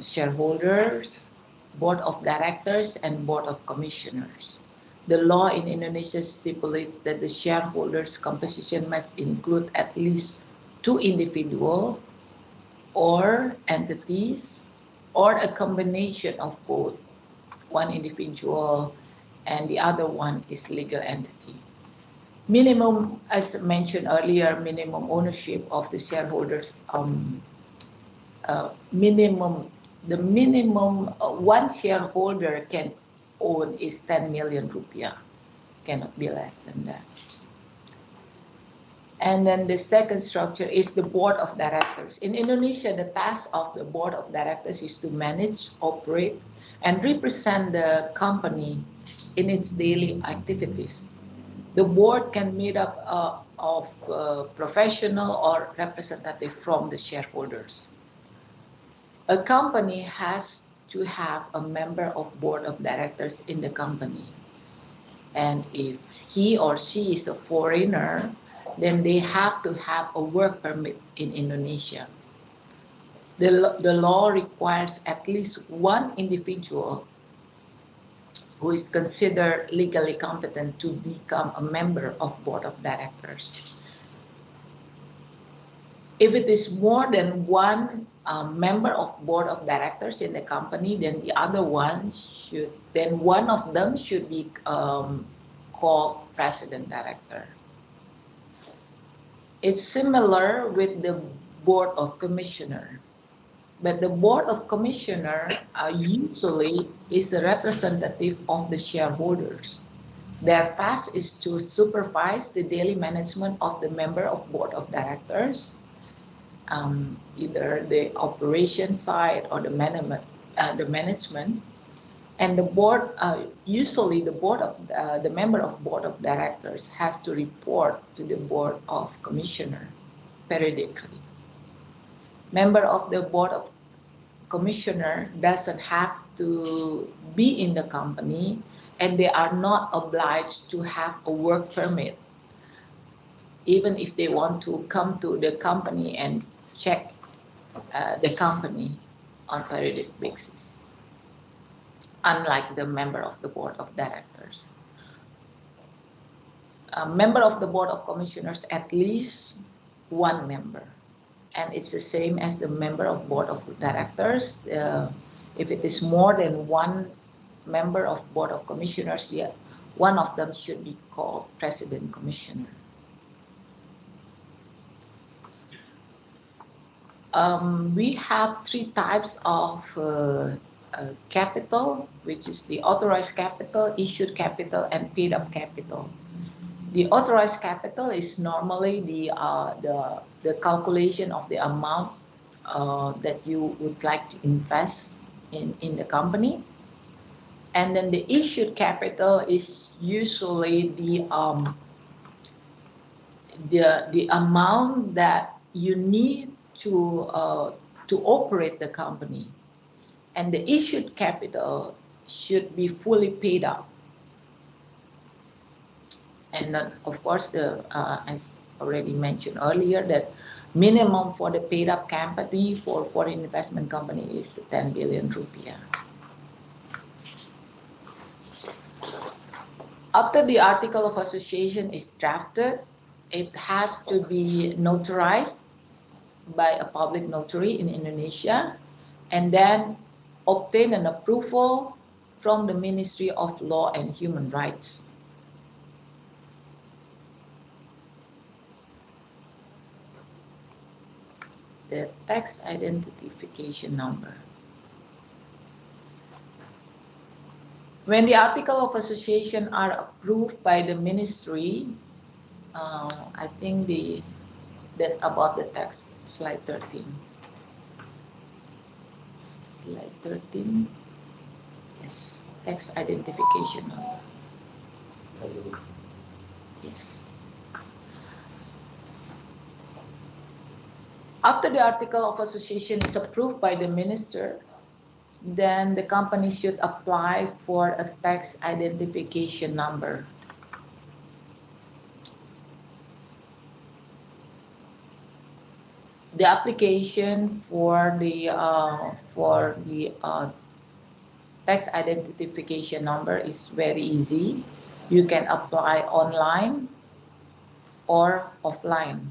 shareholders, board of directors, and board of commissioners. The law in Indonesia stipulates that the shareholders' composition must include at least 2 individuals or entities, or a combination of both, one individual and the other one is legal entity. Minimum, as mentioned earlier, minimum ownership of the shareholders, the minimum one shareholder can own is 10 million rupiah, cannot be less than that. And then the second structure is the board of directors. In Indonesia, the task of the board of directors is to manage, operate, and represent the company in its daily activities. The board can meet up of professional or representative from the shareholders. A company has to have a member of board of directors in the company. And if he or she is a foreigner, then they have to have a work permit in Indonesia. The law requires at least one individual who is considered legally competent to become a member of board of directors. If it is more than one member of board of directors in the company, then one of them should be called president director. It's similar with the board of commissioner. But the board of commissioner usually is a representative of the shareholders. Their task is to supervise the daily management of the member of board of directors, either the operation side or the management. And the board, usually the member of board of directors has to report to the board of commissioner periodically. Member of the board of commissioner doesn't have to be in the company, and they are not obliged to have a work permit, even if they want to come to the company and check the company on periodic basis, unlike the member of the board of directors. A member of the board of commissioners, at least one member. And it's the same as the member of board of directors. If it is more than one member of board of commissioners, one of them should be called president commissioner. We have 3 types of capital, which is the authorized capital, issued capital, and paid up capital. The authorized capital is normally the calculation of the amount that you would like to invest in the company. And then the issued capital is usually the amount that you need to to operate the company, and the issued capital should be fully paid up. And then, of course, as already mentioned earlier, that minimum for the paid up company for foreign investment company is 10 billion rupiah. After the article of association is drafted, it has to be notarized by a public notary in Indonesia, and then obtain an approval from the Ministry of Law and Human Rights. The tax identification number. When the article of association are approved by the ministry, I think that about the tax, slide 13. Slide 13. Yes, tax identification number. Yes. After the article of association is approved by the minister, then the company should apply for a tax identification number. The application for the tax identification number is very easy. You can apply online or offline.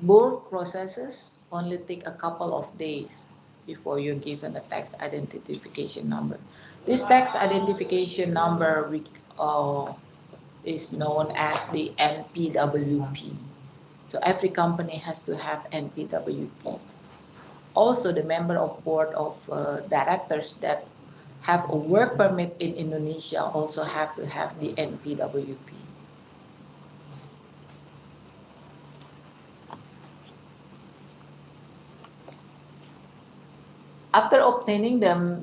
Both processes only take a couple of days before you're given a tax identification number. This tax identification number is known as the NPWP. So every company has to have NPWP. Also, the member of board of directors that have a work permit in Indonesia also have to have the NPWP. After obtaining the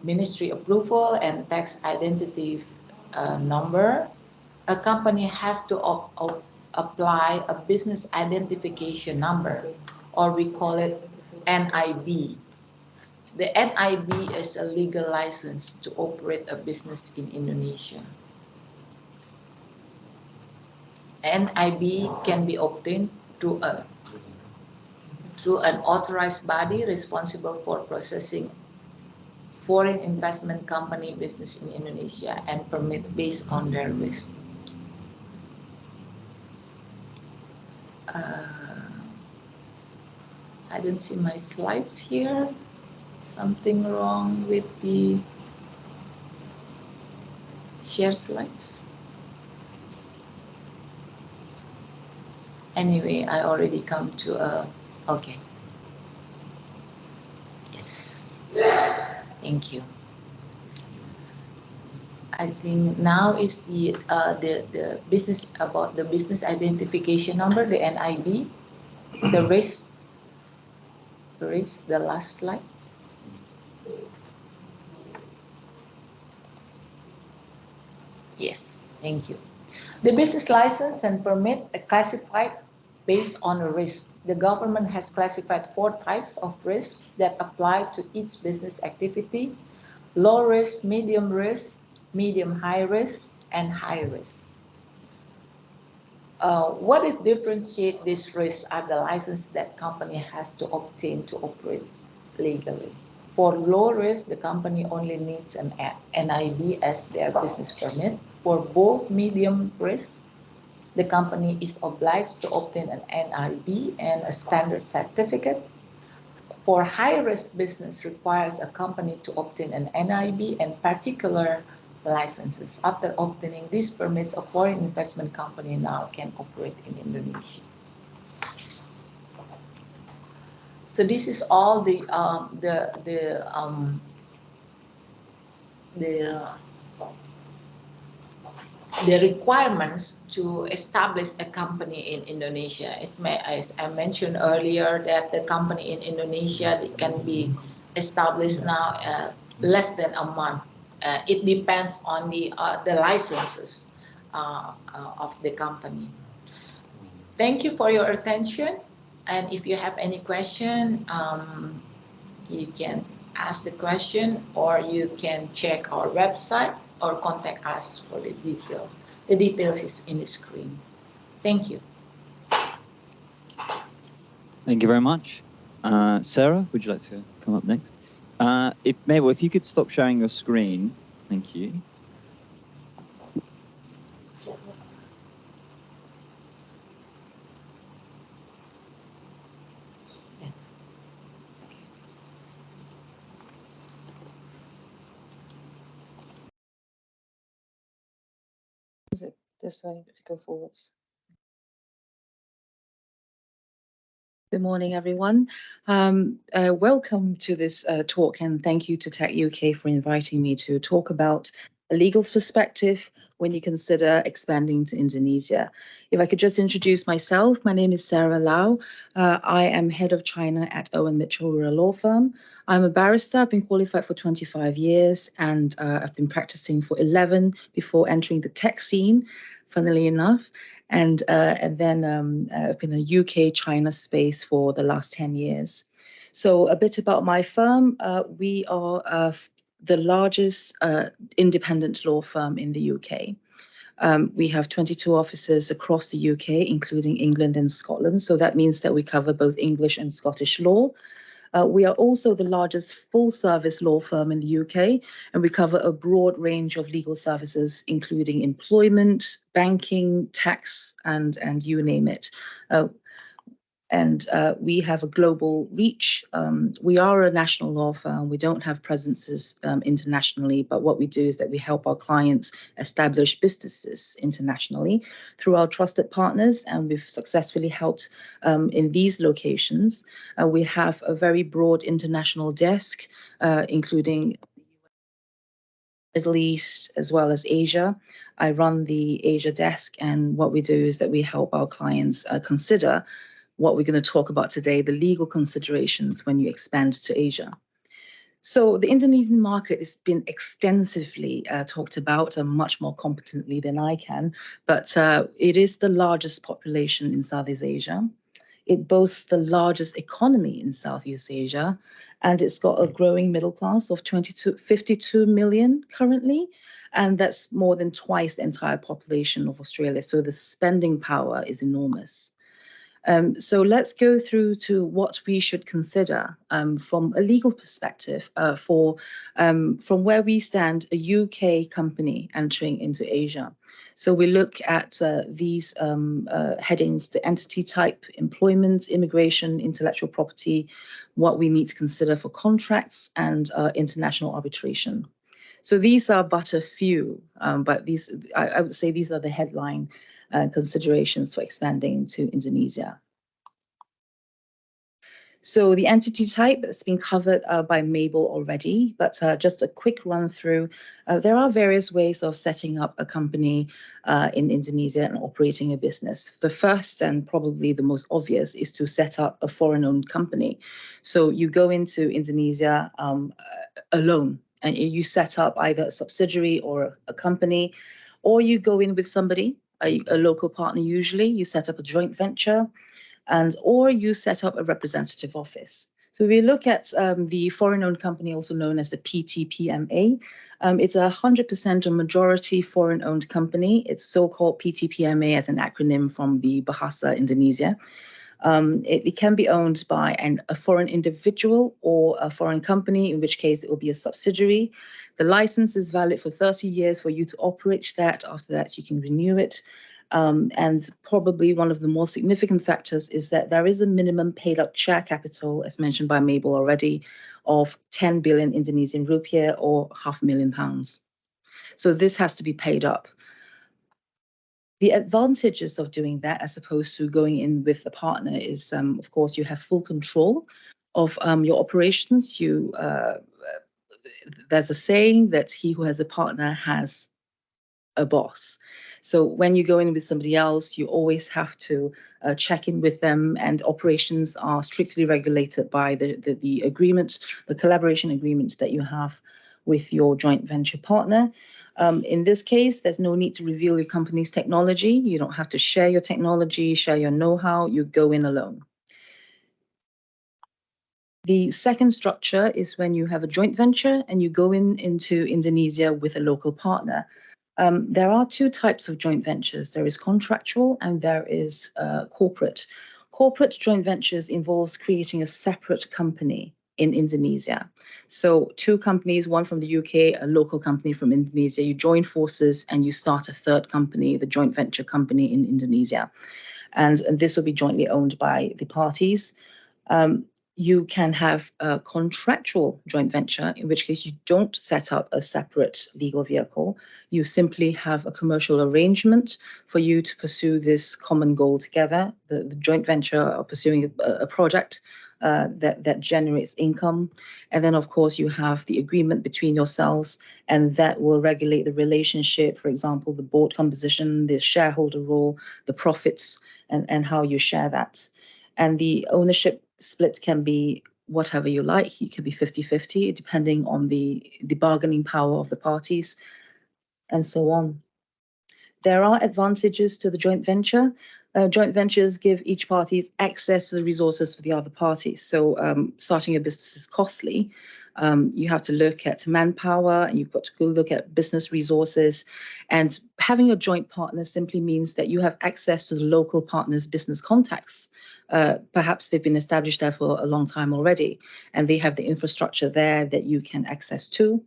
ministry approval and tax identity number, a company has to apply a business identification number, or we call it NIB. The NIB is a legal license to operate a business in Indonesia. NIB can be obtained through an authorized body responsible for processing foreign investment company business in Indonesia and permit based on their risk. I don't see my slides here. Something wrong with the share slides. Anyway, I already come to okay. Yes. Thank you. I think now is the business about the business identification number, the NIB, the risk, the last slide. Yes, thank you. The business license and permit are classified based on a risk. The government has classified 4 types of risks that apply to each business activity: low risk, medium risk, medium high risk, and high risk. What it differentiates these risks are the license that company has to obtain to operate legally. For low risk, the company only needs an NIB as their business permit. For both medium risk, the company is obliged to obtain an NIB and a standard certificate. For high-risk business requires a company to obtain an NIB and particular licenses. After obtaining these permits, a foreign investment company now can operate in Indonesia. So this is all the requirements to establish a company in Indonesia. As I mentioned earlier, that the company in Indonesia can be established now less than a month. It depends on the licenses of the company. Thank you for your attention. And if you have any question, you can ask the question, or you can check our website or contact us for the details. The details is in the screen. Thank you. Thank you very much. Sarah, would you like to come up next? If you could stop sharing your screen, thank you. Is it this way to go forwards? Good morning, everyone. Welcome to this talk, and thank you to Tech UK for inviting me to talk about a legal perspective when you consider expanding to Indonesia. If I could just introduce myself, my name is Sarah Lau. I am head of China at Owen Mitchell. We're a law firm. I'm a barrister. I've been qualified for 25 years, and I've been practicing for 11 before entering the tech scene, funnily enough. And then I've been in the UK-China space for the last 10 years. So a bit about my firm. We are the largest independent law firm in the UK. We have 22 offices across the UK, including England and Scotland. So that means that we cover both English and Scottish law. We are also the largest full-service law firm in the UK, and we cover a broad range of legal services, including employment, banking, tax, and you name it. We have a global reach. We are a national law firm. We don't have presences internationally, but what we do is that we help our clients establish businesses internationally through our trusted partners, and we've successfully helped in these locations. We have a very broad international desk, including Middle East as well as Asia. I run the Asia desk, and what we do is that we help our clients consider what we're going to talk about today, the legal considerations when you expand to Asia. So the Indonesian market has been extensively talked about, much more competently than I can, but it is the largest population in Southeast Asia. It boasts the largest economy in Southeast Asia, and it's got a growing middle class of 52 million currently, and that's more than twice the entire population of Australia. So the spending power is enormous. So let's go through to what we should consider from a legal perspective from where we stand, a UK company entering into Asia. So we look at these headings: the entity type, employment, immigration, intellectual property, what we need to consider for contracts, and international arbitration. So these are but a few, but these I would say these are the headline considerations for expanding to Indonesia. So the entity type has been covered by Mabel already, but just a quick run through. There are various ways of setting up a company in Indonesia and operating a business. The first and probably the most obvious is to set up a foreign-owned company. So you go into Indonesia alone, and you set up either a subsidiary or a company, or you go in with somebody, a local partner usually. You set up a joint venture, or you set up a representative office. So we look at the foreign-owned company, also known as the PTPMA. It's 100% a majority foreign-owned company. It's so-called PTPMA as an acronym from the Bahasa Indonesia. It can be owned by a foreign individual or a foreign company, in which case it will be a subsidiary. The license is valid for 30 years for you to operate that. After that, you can renew it. And probably one of the more significant factors is that there is a minimum paid-up share capital, as mentioned by Mabel already, of 10 billion Indonesian rupiah or £500,000. So this has to be paid up. The advantages of doing that, as opposed to going in with a partner, is, of course, you have full control of your operations. There's a saying that he who has a partner has a boss. So when you go in with somebody else, you always have to check in with them, and operations are strictly regulated by the agreement, the collaboration agreement that you have with your joint venture partner. In this case, there's no need to reveal your company's technology. You don't have to share your technology, share your know-how. You go in alone. The second structure is when you have a joint venture and you go into Indonesia with a local partner. There are two types of joint ventures. There is contractual and there is corporate. Corporate joint ventures involves creating a separate company in Indonesia. So two companies, one from the UK, a local company from Indonesia, you join forces and you start a third company, the joint venture company in Indonesia. And this will be jointly owned by the parties. You can have a contractual joint venture, in which case you don't set up a separate legal vehicle. You simply have a commercial arrangement for you to pursue this common goal together. The joint venture are pursuing a project that generates income. And then, of course, you have the agreement between yourselves, and that will regulate the relationship, for example, the board composition, the shareholder role, the profits, and how you share that. And the ownership split can be whatever you like. It can be 50-50, depending on the bargaining power of the parties, and so on. There are advantages to the joint venture. Joint ventures give each party access to the resources for the other parties. So starting a business is costly. You have to look at manpower, and you've got to go look at business resources. And having a joint partner simply means that you have access to the local partner's business contacts. Perhaps they've been established there for a long time already, and they have the infrastructure there that you can access to.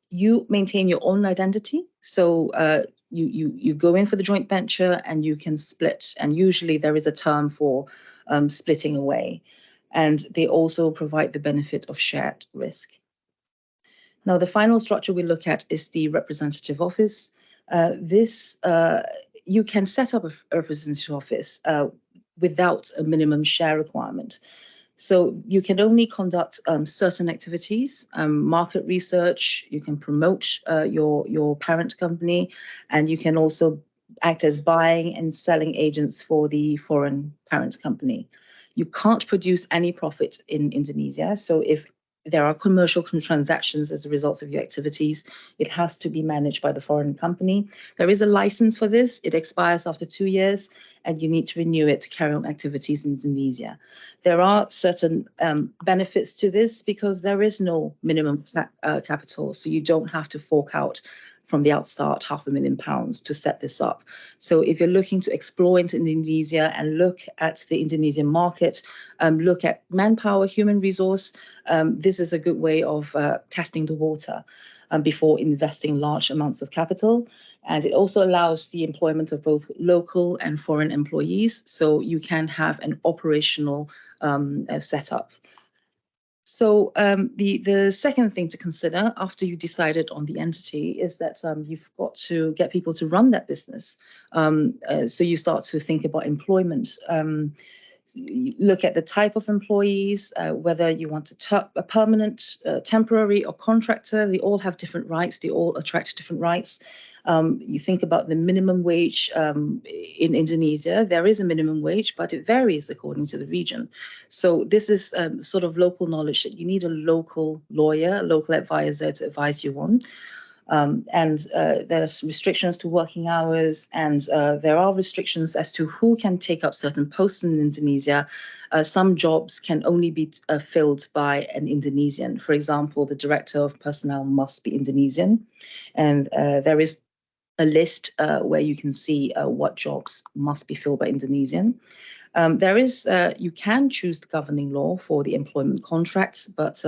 You maintain your own identity. So you go in for the joint venture and you can split. And usually there is a term for splitting away. And they also provide the benefit of shared risk. Now, the final structure we look at is the representative office. You can set up a representative office without a minimum share requirement. So you can only conduct certain activities, market research, you can promote your parent company, and you can also act as buying and selling agents for the foreign parent company. You can't produce any profit in Indonesia. So if there are commercial transactions as a result of your activities, it has to be managed by the foreign company. There is a license for this. It expires after 2 years, and you need to renew it to carry on activities in Indonesia. There are certain benefits to this because there is no minimum capital, so you don't have to fork out from the outstart £500,000 to set this up. So if you're looking to explore into Indonesia and look at the Indonesian market, look at manpower, human resource, this is a good way of testing the water before investing large amounts of capital. And it also allows the employment of both local and foreign employees, so you can have an operational setup. So the second thing to consider after you decided on the entity is that you've got to get people to run that business. So you start to think about employment. Look at the type of employees, whether you want a permanent, temporary or contractor. They all have different rights. They all attract different rights. You think about the minimum wage in Indonesia. There is a minimum wage, but it varies according to the region. So this is sort of local knowledge that you need a local lawyer, a local advisor to advise you on. And there's restrictions to working hours, and there are restrictions as to who can take up certain posts in Indonesia. Some jobs can only be filled by an Indonesian. For example, the director of personnel must be Indonesian, and there is a list where you can see what jobs must be filled by Indonesian. You can choose the governing law for the employment contracts, but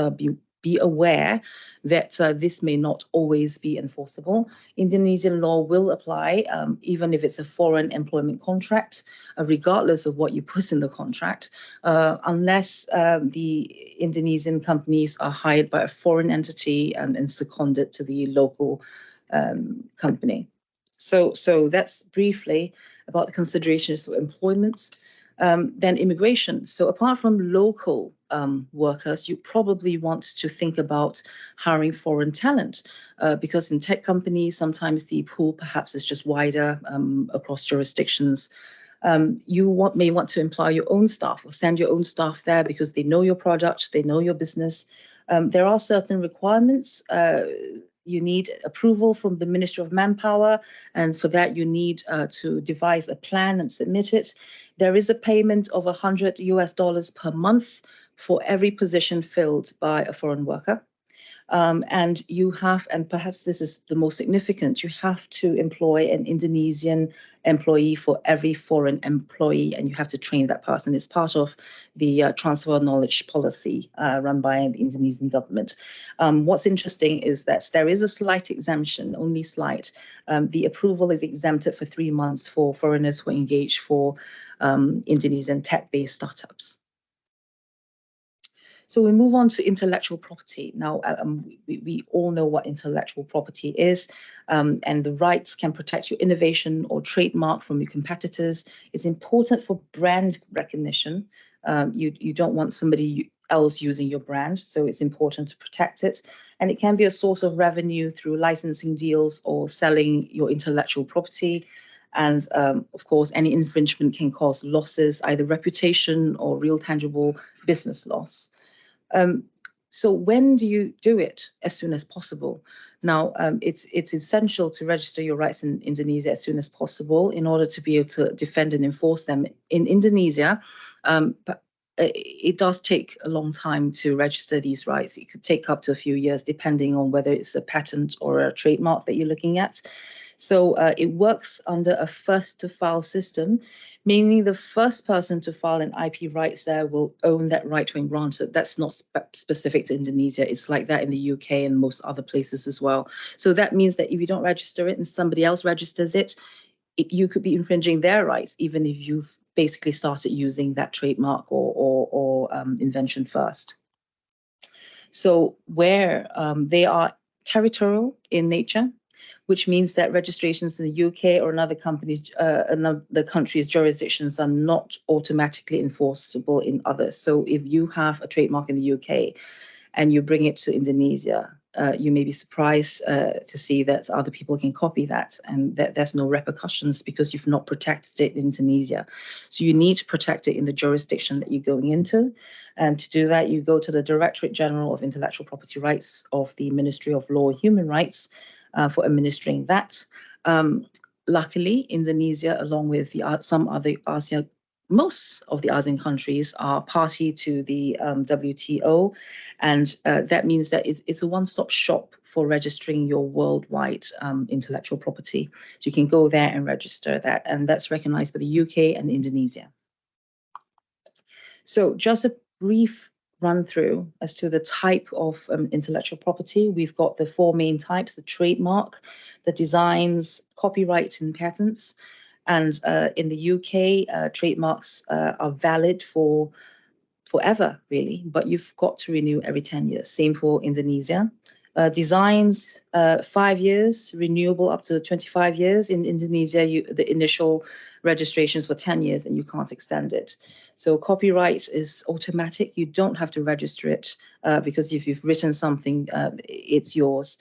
be aware that this may not always be enforceable. Indonesian law will apply even if it's a foreign employment contract, regardless of what you put in the contract, unless the Indonesian companies are hired by a foreign entity and seconded to the local company. So that's briefly about the considerations for employment. Then immigration. So apart from local workers, you probably want to think about hiring foreign talent because in tech companies, sometimes the pool perhaps is just wider across jurisdictions. You may want to employ your own staff or send your own staff there because they know your product, they know your business. There are certain requirements. You need approval from the Ministry of Manpower, and for that you need to devise a plan and submit it. There is a payment of $100 per month for every position filled by a foreign worker. And you have, and perhaps this is the most significant, you have to employ an Indonesian employee for every foreign employee, and you have to train that person. It's part of the transfer of knowledge policy run by the Indonesian government. What's interesting is that there is a slight exemption, only slight. The approval is exempted for 3 months for foreigners who engage for Indonesian tech-based startups. So we move on to intellectual property. Now, we all know what intellectual property is, and the rights can protect your innovation or trademark from your competitors. It's important for brand recognition. You don't want somebody else using your brand, so it's important to protect it. And it can be a source of revenue through licensing deals or selling your intellectual property. And of course, any infringement can cause losses, either reputation or real tangible business loss. So when do you do it? As soon as possible. Now, it's essential to register your rights in Indonesia as soon as possible in order to be able to defend and enforce them in Indonesia. But it does take a long time to register these rights. It could take up to a few years, depending on whether it's a patent or a trademark that you're looking at. So it works under a first-to-file system, meaning the first person to file an IP rights there will own that right when granted. That's not specific to Indonesia. It's like that in the UK and most other places as well. So that means that if you don't register it and somebody else registers it, you could be infringing their rights, even if you've basically started using that trademark or invention first. So where they are territorial in nature, which means that registrations in the UK or another country's jurisdictions are not automatically enforceable in others. So if you have a trademark in the UK and you bring it to Indonesia, you may be surprised to see that other people can copy that and that there's no repercussions because you've not protected it in Indonesia. So you need to protect it in the jurisdiction that you're going into. And to do that, you go to the Directorate General of Intellectual Property Rights of the Ministry of Law and Human Rights for administering that. Luckily, Indonesia, along with some other ASEAN, most of the ASEAN countries are party to the WTO, and that means that it's a one-stop shop for registering your worldwide intellectual property. So you can go there and register that, and that's recognized by the UK and Indonesia. So just a brief run through as to the type of intellectual property. We've got the 4 main types: the trademark, the designs, copyright, and patents. And in the UK, trademarks are valid for forever, really, but you've got to renew every 10 years. Same for Indonesia. Designs, 5 years, renewable up to 25 years. In Indonesia, the initial registration is for 10 years and you can't extend it. So copyright is automatic. You don't have to register it because if you've written something, it's yours,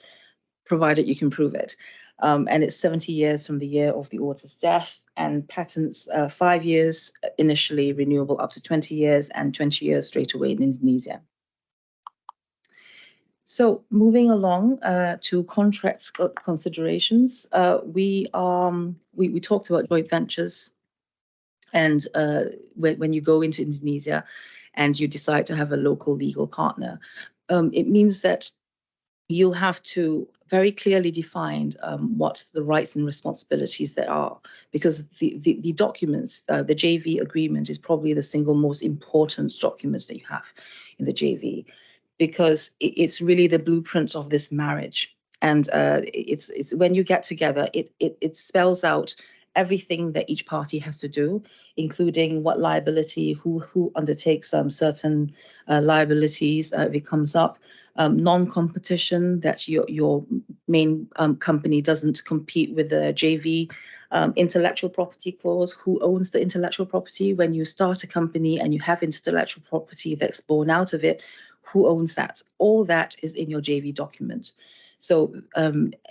provided you can prove it. And it's 70 years from the year of the author's death. And patents, 5 years initially, renewable up to 20 years, and 20 years straight away in Indonesia. So moving along to contracts considerations, we talked about joint ventures, and when you go into Indonesia and you decide to have a local legal partner, it means that you have to very clearly define what the rights and responsibilities there are, because the documents, the JV agreement is probably the single most important document that you have in the JV, because it's really the blueprint of this marriage. And it's when you get together, it spells out everything that each party has to do, including what liability, who undertakes certain liabilities if it comes up, non-competition, that your main company doesn't compete with the JV, intellectual property clause, who owns the intellectual property. When you start a company and you have intellectual property that's born out of it, who owns that? All that is in your JV document. So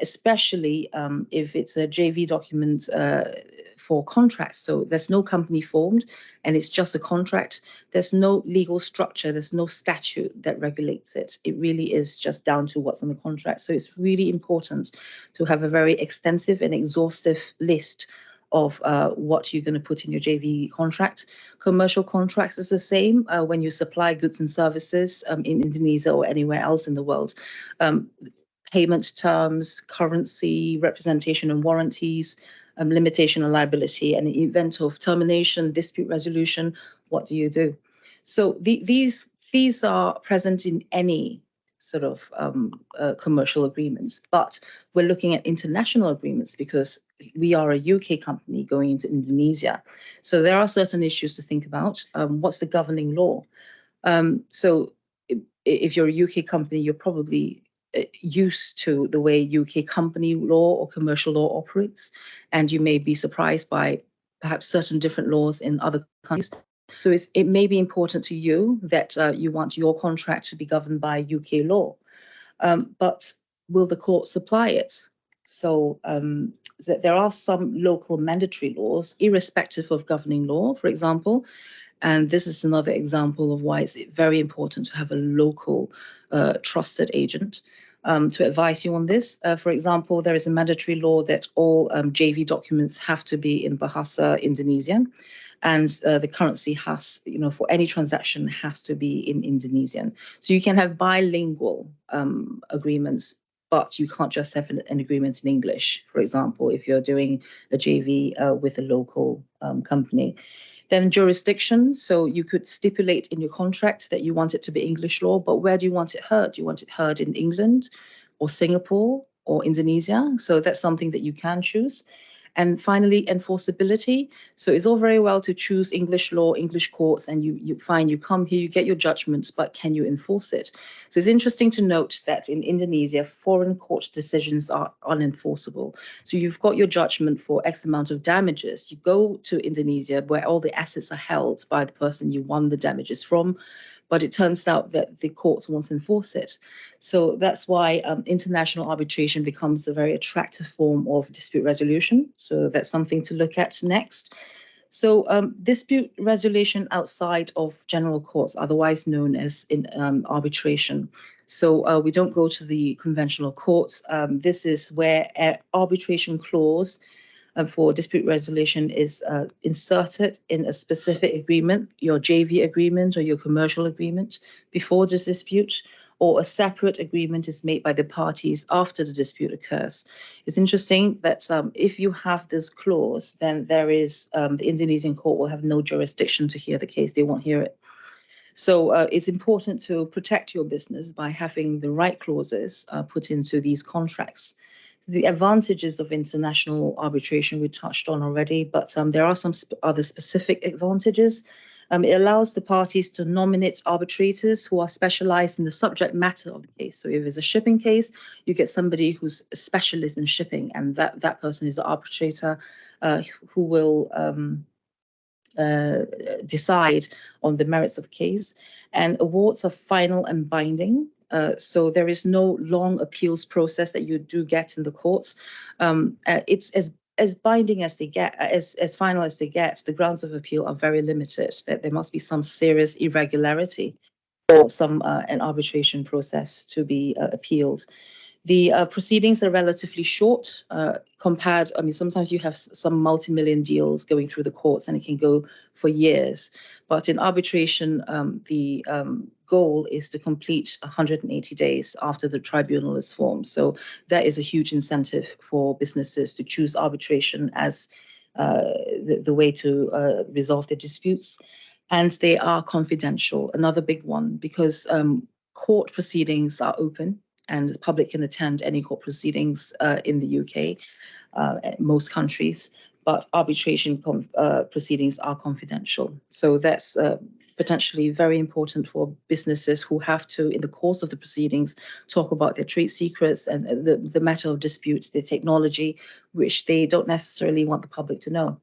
especially if it's a JV document for contracts, so there's no company formed and it's just a contract, there's no legal structure, there's no statute that regulates it. It really is just down to what's on the contract. So it's really important to have a very extensive and exhaustive list of what you're going to put in your JV contract. Commercial contracts is the same when you supply goods and services in Indonesia or anywhere else in the world. Payment terms, currency, representation and warranties, limitation of liability, and in the event of termination, dispute resolution, what do you do? So these are present in any sort of commercial agreements, but we're looking at international agreements because we are a UK company going into Indonesia. So there are certain issues to think about. What's the governing law? So if you're a UK company, you're probably used to the way UK company law or commercial law operates, and you may be surprised by perhaps certain different laws in other countries. So it may be important to you that you want your contract to be governed by UK law, but will the courts apply it? So there are some local mandatory laws, irrespective of governing law, for example. And this is another example of why it's very important to have a local trusted agent to advise you on this. For example, there is a mandatory law that all JV documents have to be in Bahasa Indonesian, and the currency has, for any transaction has to be in Indonesian. So you can have bilingual agreements, but you can't just have an agreement in English, for example, if you're doing a JV with a local company. Then jurisdiction, so you could stipulate in your contract that you want it to be English law, but where do you want it heard? Do you want it heard in England or Singapore or Indonesia? So that's something that you can choose. And finally, enforceability. So it's all very well to choose English law, English courts, and you find you come here, you get your judgments, but can you enforce it? So it's interesting to note that in Indonesia, foreign court decisions are unenforceable. So you've got your judgment for X amount of damages. You go to Indonesia where all the assets are held by the person you won the damages from, but it turns out that the court won't enforce it. So that's why international arbitration becomes a very attractive form of dispute resolution. So that's something to look at next. So dispute resolution outside of general courts, otherwise known as in arbitration. So we don't go to the conventional courts. This is where an arbitration clause for dispute resolution is inserted in a specific agreement, your JV agreement or your commercial agreement before this dispute, or a separate agreement is made by the parties after the dispute occurs. It's interesting that if you have this clause, then there is the Indonesian court will have no jurisdiction to hear the case. They won't hear it. So it's important to protect your business by having the right clauses put into these contracts. The advantages of international arbitration we touched on already, but there are some other specific advantages. It allows the parties to nominate arbitrators who are specialized in the subject matter of the case. So if it's a shipping case, you get somebody who's a specialist in shipping, and that person is the arbitrator who will decide on the merits of the case. And awards are final and binding. So there is no long appeals process that you do get in the courts. It's as binding as they get, as final as they get. The grounds of appeal are very limited. That there must be some serious irregularity or some an arbitration process to be appealed. The proceedings are relatively short compared. I mean, sometimes you have some multi-million deals going through the courts, and it can go for years. But in arbitration, the goal is to complete 180 days after the tribunal is formed. So that is a huge incentive for businesses to choose arbitration as the way to resolve their disputes. And they are confidential, another big one, because court proceedings are open and the public can attend any court proceedings in the UK, most countries, but arbitration proceedings are confidential. So that's potentially very important for businesses who have to, in the course of the proceedings, talk about their trade secrets and the matter of dispute, their technology, which they don't necessarily want the public to know.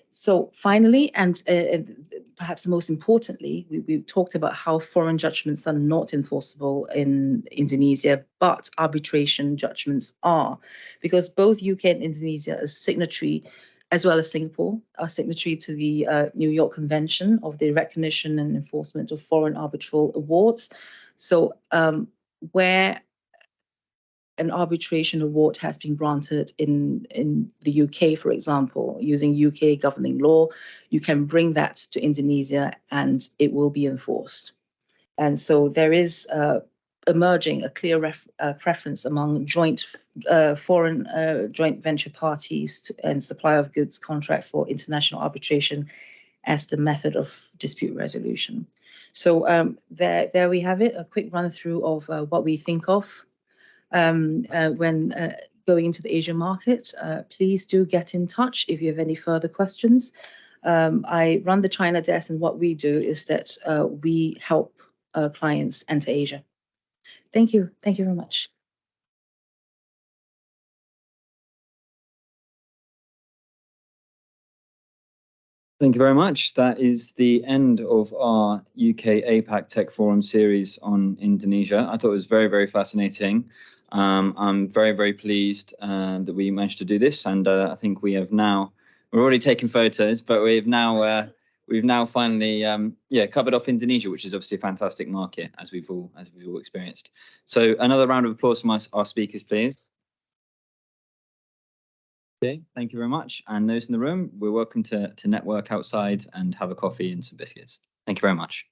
So finally, and perhaps most importantly, we talked about how foreign judgments are not enforceable in Indonesia, but arbitration judgments are, because both UK and Indonesia are signatory, as well as Singapore, are signatory to the New York Convention of the Recognition and Enforcement of Foreign Arbitral Awards. So where an arbitration award has been granted in the UK, for example, using UK governing law, you can bring that to Indonesia and it will be enforced. And so there is emerging a clear preference among foreign joint venture parties and supply of goods contract for international arbitration as the method of dispute resolution. So there we have it, a quick run through of what we think of when going into the Asian market. Please do get in touch if you have any further questions. I run the China desk, and what we do is that we help clients enter Asia. Thank you. Thank you very much. Thank you very much. That is the end of our UK-APAC Tech Forum series on Indonesia. I thought it was very, very fascinating. I'm very, very pleased that we managed to do this, and I think we're already taking photos, but we've now finally covered off Indonesia, which is obviously a fantastic market, as we've all experienced. So another round of applause from our speakers, please. Okay, thank you very much. And those in the room, we're welcome to network outside and have a coffee and some biscuits. Thank you very much.